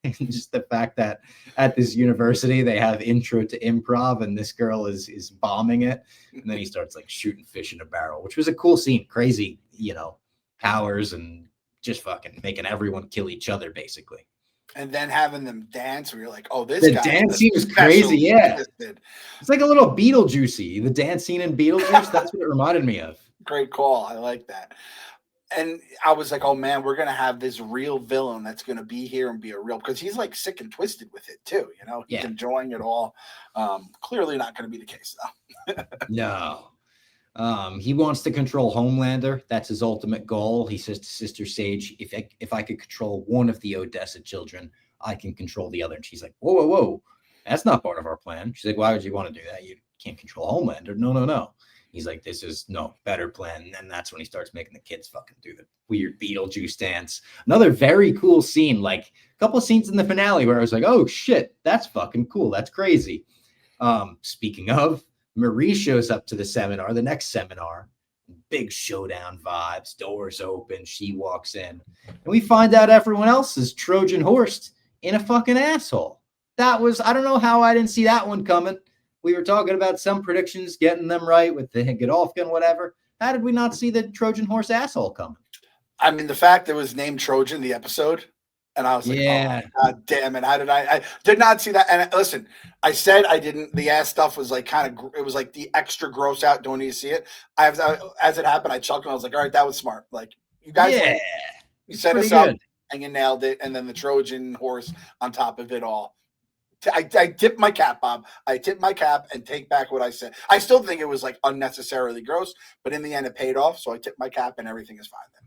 And just the fact that at this university they have intro to improv and this girl is bombing it. And then he starts like shooting fish in a barrel, which was a cool scene. Crazy, powers and just fucking making everyone kill each other, basically. And then having them dance, where you're like, "Oh, this the dance scene was crazy." Yeah, it's like a little Beetlejuicy. The dance scene in Beetlejuice. That's what it reminded me of. Great call. I like that. And I was like, "Oh man, we're gonna have this real villain that's gonna be here and be a real," because he's like sick and twisted with it too. He's enjoying it all. Clearly not going to be the case though. No. He wants to control Homelander. That's his ultimate goal. He says to Sister Sage, if I could control one of the Odessa children, I can control the other. And she's like, whoa, whoa, whoa. That's not part of our plan. She's like, why would you want to do that? You can't control Homelander. No, no, no. He's like, this is no better plan. And then that's when he starts making the kids fucking do the weird Beetlejuice dance. Another very cool scene, like a couple of scenes in the finale where I was like, oh shit, that's fucking cool. That's crazy. Speaking of, Marie shows up to the seminar, the next seminar, big showdown vibes, doors open, she walks in, and we find out everyone else is Trojan horsed in a fucking asshole. That was, I don't know how I didn't see that one coming. We were talking about some predictions, getting them right with the Godolphin, whatever. How did we not see the Trojan horse asshole coming? I mean, the fact it was named Trojan, the episode, and I was like, oh, God damn it. How did I did not see that. And listen, I said I didn't, the ass stuff was like kind of, it was like the extra gross out. Don't need to see it. As it happened, I chuckled. I was like, all right, that was smart. Like, you guys, you set us up and you nailed it. And then the Trojan horse on top of it all. I tip my cap, Bob. I tip my cap and take back what I said. I still think it was like unnecessarily gross, but in the end, it paid off. So I tip my cap and everything is fine then.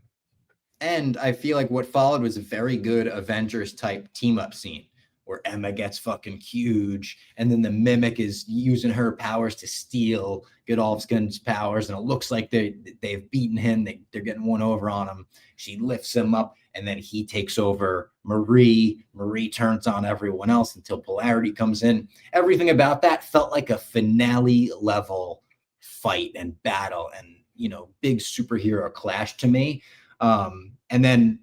And I feel like what followed was a very good Avengers type team up scene where Emma gets fucking huge. And then the Mimic is using her powers to steal Godolphin's powers. And it looks like they've beaten him. They're getting one over on him. She lifts him up. And then he takes over Marie. Marie turns on everyone else until Polarity comes in. Everything about that felt like a finale level fight and battle and, you know, big superhero clash to me. And then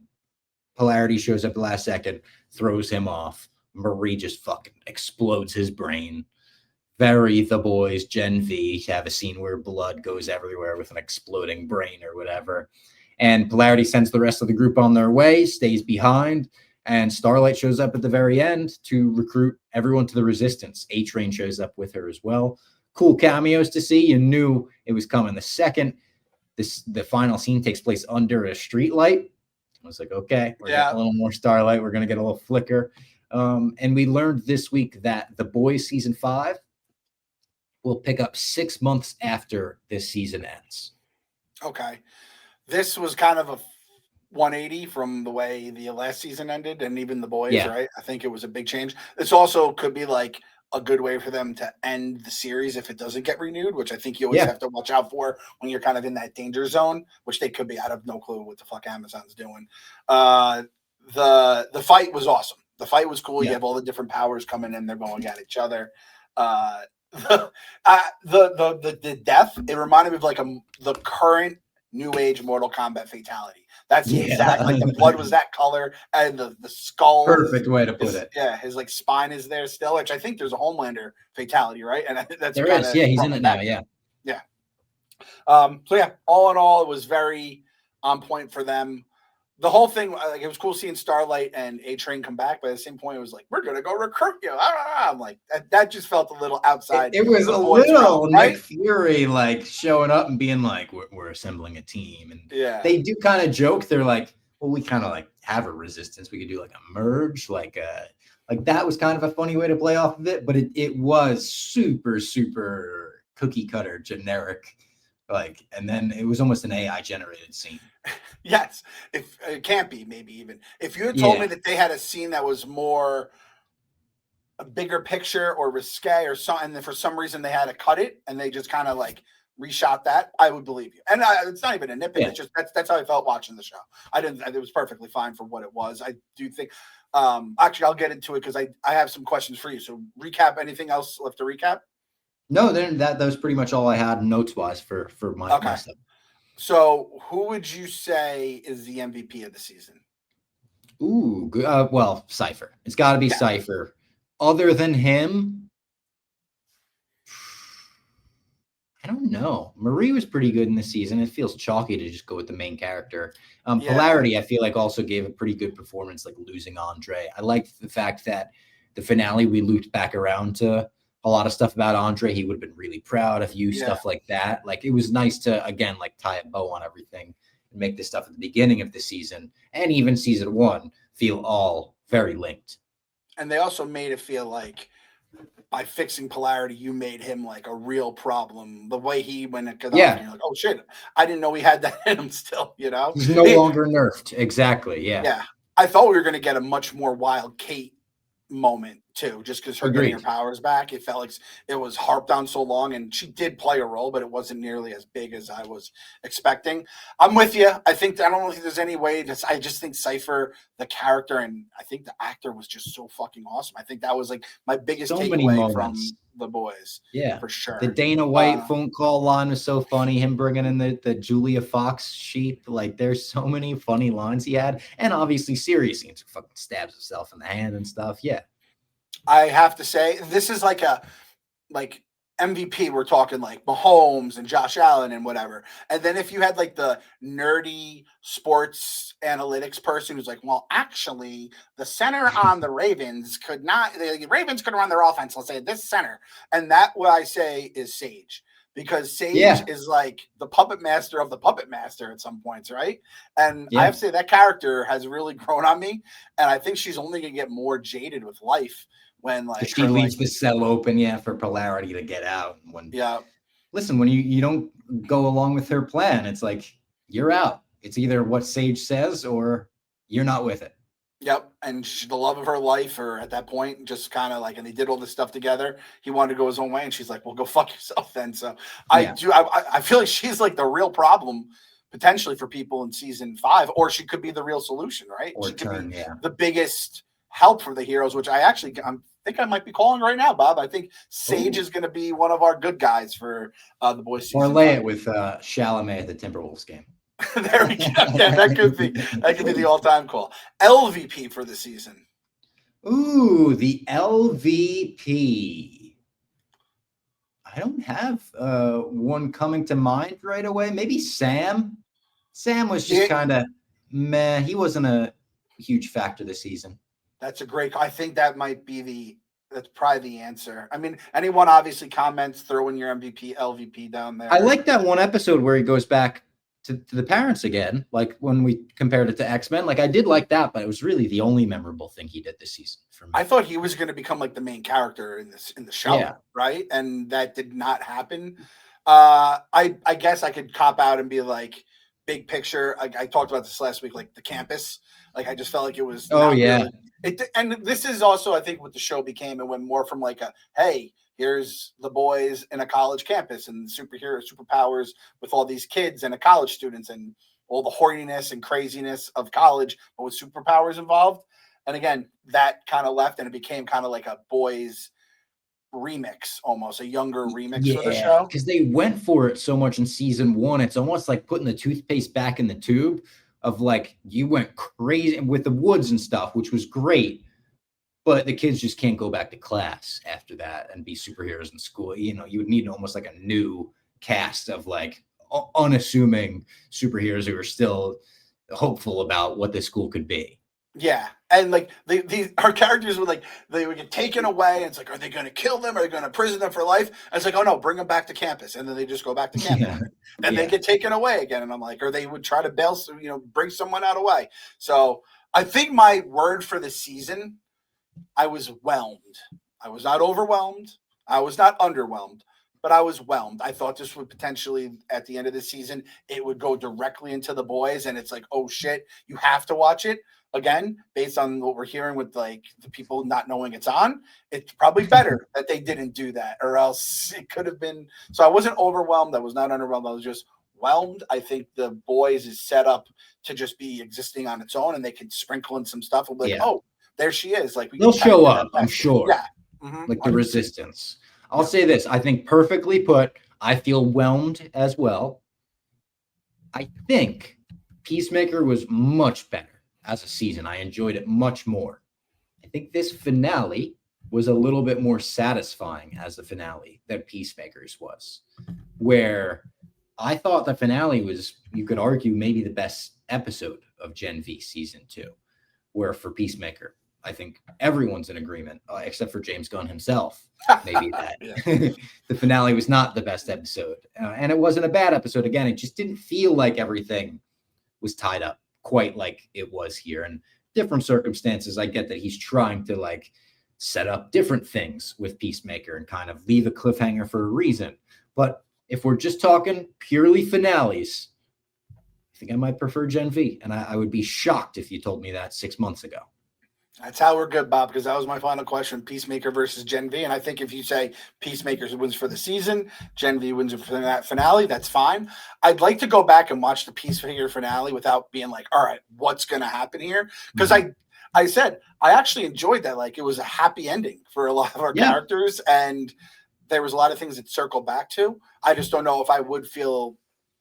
Polarity shows up at the last second, throws him off. Marie just fucking explodes his brain. Very The Boys, Gen V have a scene where blood goes everywhere with an exploding brain or whatever. And Polarity sends the rest of the group on their way, stays behind, and Starlight shows up at the very end to recruit everyone to the Resistance. A-Train shows up with her as well. Cool cameos to see. You knew it was coming. The second the final scene takes place under a street light, I was like, okay, we're getting a little more Starlight. We're going to get a little flicker. And we learned this week that The Boys season 5 will pick up 6 months after this season ends. Okay. This was kind of a 180 from the way the last season ended and even The Boys, right? I think it was a big change. This also could be like a good way for them to end the series if it doesn't get renewed, which I think you always have to watch out for when you're kind of in that danger zone, which they could be. I have no clue what the fuck Amazon's doing. The fight was awesome. The fight was cool. You have all the different powers coming in. They're going at each other. The death, it reminded me of like the current New Age Mortal Kombat fatality. That's the exact, like the blood was that color and the skull. Perfect way to put it. Yeah, his like spine is there still, which I think there's a Homelander fatality, right? And that's there is. Yeah, he's in it now. Yeah. So yeah, all in all, it was very on point for them. The whole thing, like, it was cool seeing Starlight and A-Train come back, but at the same point, it was like, we're going to go recruit you. I'm like, that just felt a little outside. It was a little Nick Fury, like, showing up and being like, we're assembling a team. And they do kind of joke. They're like, well, we kind of, like, have a resistance. We could do, like, a merge. Like that was kind of a funny way to play off of it. But it was super, super cookie cutter, generic. Like, and then it was almost an AI generated scene. Yes, if it can't be, maybe even if you had told me that they had a scene that was more a bigger picture or risque or something, and for some reason they had to cut it and they just kind of like reshot that, I would believe you. And it's not even a nitpick. It's just that's how I felt watching the show. It was perfectly fine for what it was. I do think. Actually, I'll get into it because I have some questions for you. So recap. Anything else left to recap? No, then that was pretty much all I had notes wise for my stuff. So, who would you say is the MVP of the season? Ooh, good. Well, Cypher. It's got to be Cypher. Other than him, I don't know. Marie was pretty good in this season. It feels chalky to just go with the main character. Polarity, I feel like, also gave a pretty good performance, like losing Andre. I liked the fact that the finale, we looped back around to a lot of stuff about Andre. He would have been really proud of you, stuff like that. Like, it was nice to, again, like tie a bow on everything and make this stuff at the beginning of the season and even season 1 feel all very linked. And they also made it feel like by fixing Polarity, you made him like a real problem. The way he went at Godolphin, you're like, oh shit, I didn't know he had that in him still, He's no longer nerfed. Exactly. Yeah. I thought we were going to get a much more wild Kate moment too, just because her getting her Agreed. powers back, it felt like it was harped on so long, and she did play a role, but it wasn't nearly as big as I was expecting. I'm with you. I don't think there's any way that I just think Cypher, the character, and I think the actor was just so fucking awesome. I think that was like my biggest So many takeaway moments. from The Boys. Yeah, for sure. the Dana White phone call line was so funny. Him bringing in the Julia Fox sheep. Like, there's so many funny lines he had, and obviously serious scenes. He fucking stabs himself in the hand and stuff. Yeah, I have to say, this is like MVP. We're talking like Mahomes and Josh Allen and whatever. And then if you had like the nerdy sports analytics person who's like, well, actually, the center on the Ravens could not. The Ravens could run their offense. Let's say this center, and that what I say is Sage. Because Sage is like the puppet master of the puppet master at some points, right? And I have to say that character has really grown on me, and I think she's only going to get more jaded with life when like she leaves the cell open, for polarity to get out. Listen, when you don't go along with her plan, it's like you're out. It's either what Sage says or you're not with it. Yep, and the love of her life, or at that point, just kind of like, and they did all this stuff together. He wanted to go his own way, and she's like, "Well, go fuck yourself then." So I feel like she's like the real problem potentially for people in season 5, or she could be the real solution, right? Or she could be the biggest help for the heroes, which I think I might be calling right now, Bob. I think Sage is going to be one of our good guys for The Boys season. Or lay it with Chalamet at the Timberwolves game. There we go. Yeah, that could be the all-time call. LVP for the season. Ooh, the LVP. I don't have one coming to mind right away. Maybe Sam. Sam was just kind of meh. He wasn't a huge factor this season. That's a great. I think that might be that's probably the answer. I mean, anyone obviously comments, throw in your MVP, LVP down there. I like that one episode where he goes back to the parents again, like when we compared it to X-Men. Like, I did like that, but it was really the only memorable thing he did this season for me. I thought he was going to become like the main character in the show, right? And that did not happen. I guess I could cop out and be like, big picture. I talked about this last week, like the campus. Like, I just felt like it was. Really, and this is also, I think, what the show became. It went more from like hey, here's the boys in a college campus and superpowers with all these kids and college students and all the horniness and craziness of college, but with superpowers involved. And again, that kind of left, and it became kind of like a boys remix, almost a younger remix for the show. Because they went for it so much in season 1. It's almost like putting the toothpaste back in the tube of like, you went crazy with the woods and stuff, which was great. But the kids just can't go back to class after that and be superheroes in school. You would need almost like a new cast of like unassuming superheroes who are still hopeful about what this school could be. Yeah. And like our characters were like, they would get taken away. And it's like, are they going to kill them? Are they going to prison them for life? And it's like, oh no, bring them back to campus. And then they just go back to campus and they get taken away again. And I'm like, or they would try to bail, bring someone out away. So I think my word for the season, I was whelmed. I was not overwhelmed. I was not underwhelmed, but I was whelmed. I thought this would potentially, at the end of the season, it would go directly into the boys. And it's like, oh shit, you have to watch it. Again, based on what we're hearing with like the people not knowing it's on, it's probably better that they didn't do that, or else it could have been. So I wasn't overwhelmed. I was not underwhelmed. I was just whelmed. I think the boys is set up to just be existing on its own, and they can sprinkle in some stuff and be like, oh, there she is. Like, they'll show up, I'm sure. Yeah. Like the resistance. I'll say this. I think perfectly put. I feel whelmed as well. I think Peacemaker was much better as a season. I enjoyed it much more. I think this finale was a little bit more satisfying as the finale than Peacemaker's was, where I thought the finale was, you could argue, maybe the best episode of Gen V season 2, where for Peacemaker, I think everyone's in agreement, except for James Gunn himself, maybe that the finale was not the best episode. And it wasn't a bad episode. Again, it just didn't feel like everything was tied up quite like it was here. And different circumstances, I get that he's trying to like set up different things with Peacemaker and kind of leave a cliffhanger for a reason. But if we're just talking purely finales, I think I might prefer Gen V. And I would be shocked if you told me that 6 months ago. That's how we're good, Bob, because that was my final question. Peacemaker versus Gen V. And I think if you say Peacemaker wins for the season, Gen V wins for that finale, that's fine. I'd like to go back and watch the Peacemaker finale without being like, all right, what's going to happen here? Because I said I actually enjoyed that. Like, it was a happy ending for a lot of our characters, and there was a lot of things that circle back to. I just don't know if I would feel.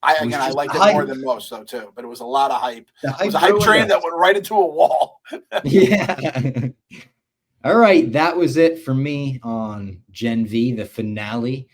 I liked it more than most, though, too. But it was a lot of hype. It was a hype train that went right into a wall. Yeah. All right. That was it for me on Gen V, the finale.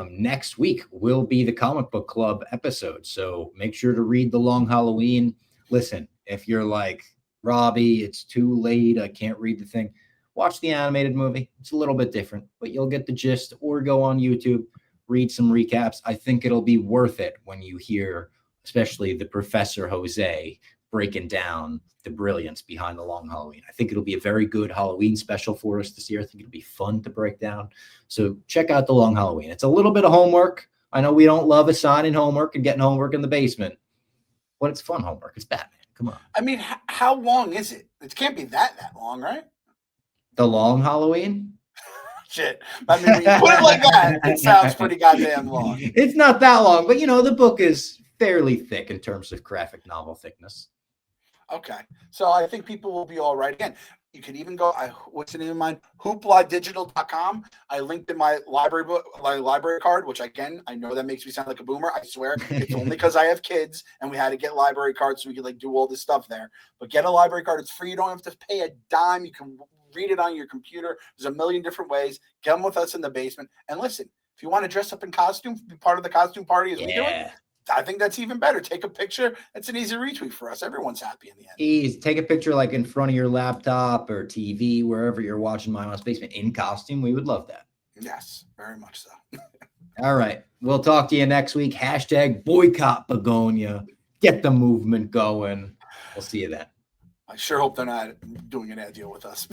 Next week will be the comic book club episode. So make sure to read The Long Halloween. Listen, if you're like, Robbie, it's too late, I can't read the thing, watch the animated movie. It's a little bit different, but you'll get the gist, or go on YouTube, read some recaps. I think it'll be worth it when you hear, especially the Professor Jose breaking down the brilliance behind The Long Halloween. I think it'll be a very good Halloween special for us this year. I think it'll be fun to break down. So check out The Long Halloween. It's a little bit of homework. I know we don't love assigning homework and getting homework in the basement, but it's fun homework. It's Batman. Come on. I mean, how long is it? It can't be that long, right? The Long Halloween? Shit. I mean, when you put it like that, it sounds pretty goddamn long. It's not that long, but, the book is fairly thick in terms of graphic novel thickness. Okay. So I think people will be all right. Again, you can even go, what's the name of mine? HooplaDigital.com. I linked in my library book, my library card, which again, I know that makes me sound like a boomer. I swear it's only because I have kids and we had to get library cards so we could do all this stuff there. But get a library card. It's free. You don't have to pay a dime. You can read it on your computer. There's a million different ways. Get them with us in the basement. And listen, if you want to dress up in costume, be part of the costume party as we do it, I think that's even better. Take a picture. That's an easy retweet for us. Everyone's happy in the end. Easy. Take a picture like in front of your laptop or TV, wherever you're watching My Mom's Basement in costume. We would love that. Yes, very much so. All right. We'll talk to you next week. # boycott Begonia. Get the movement going. We'll see you then. I sure hope they're not doing an ad deal with us.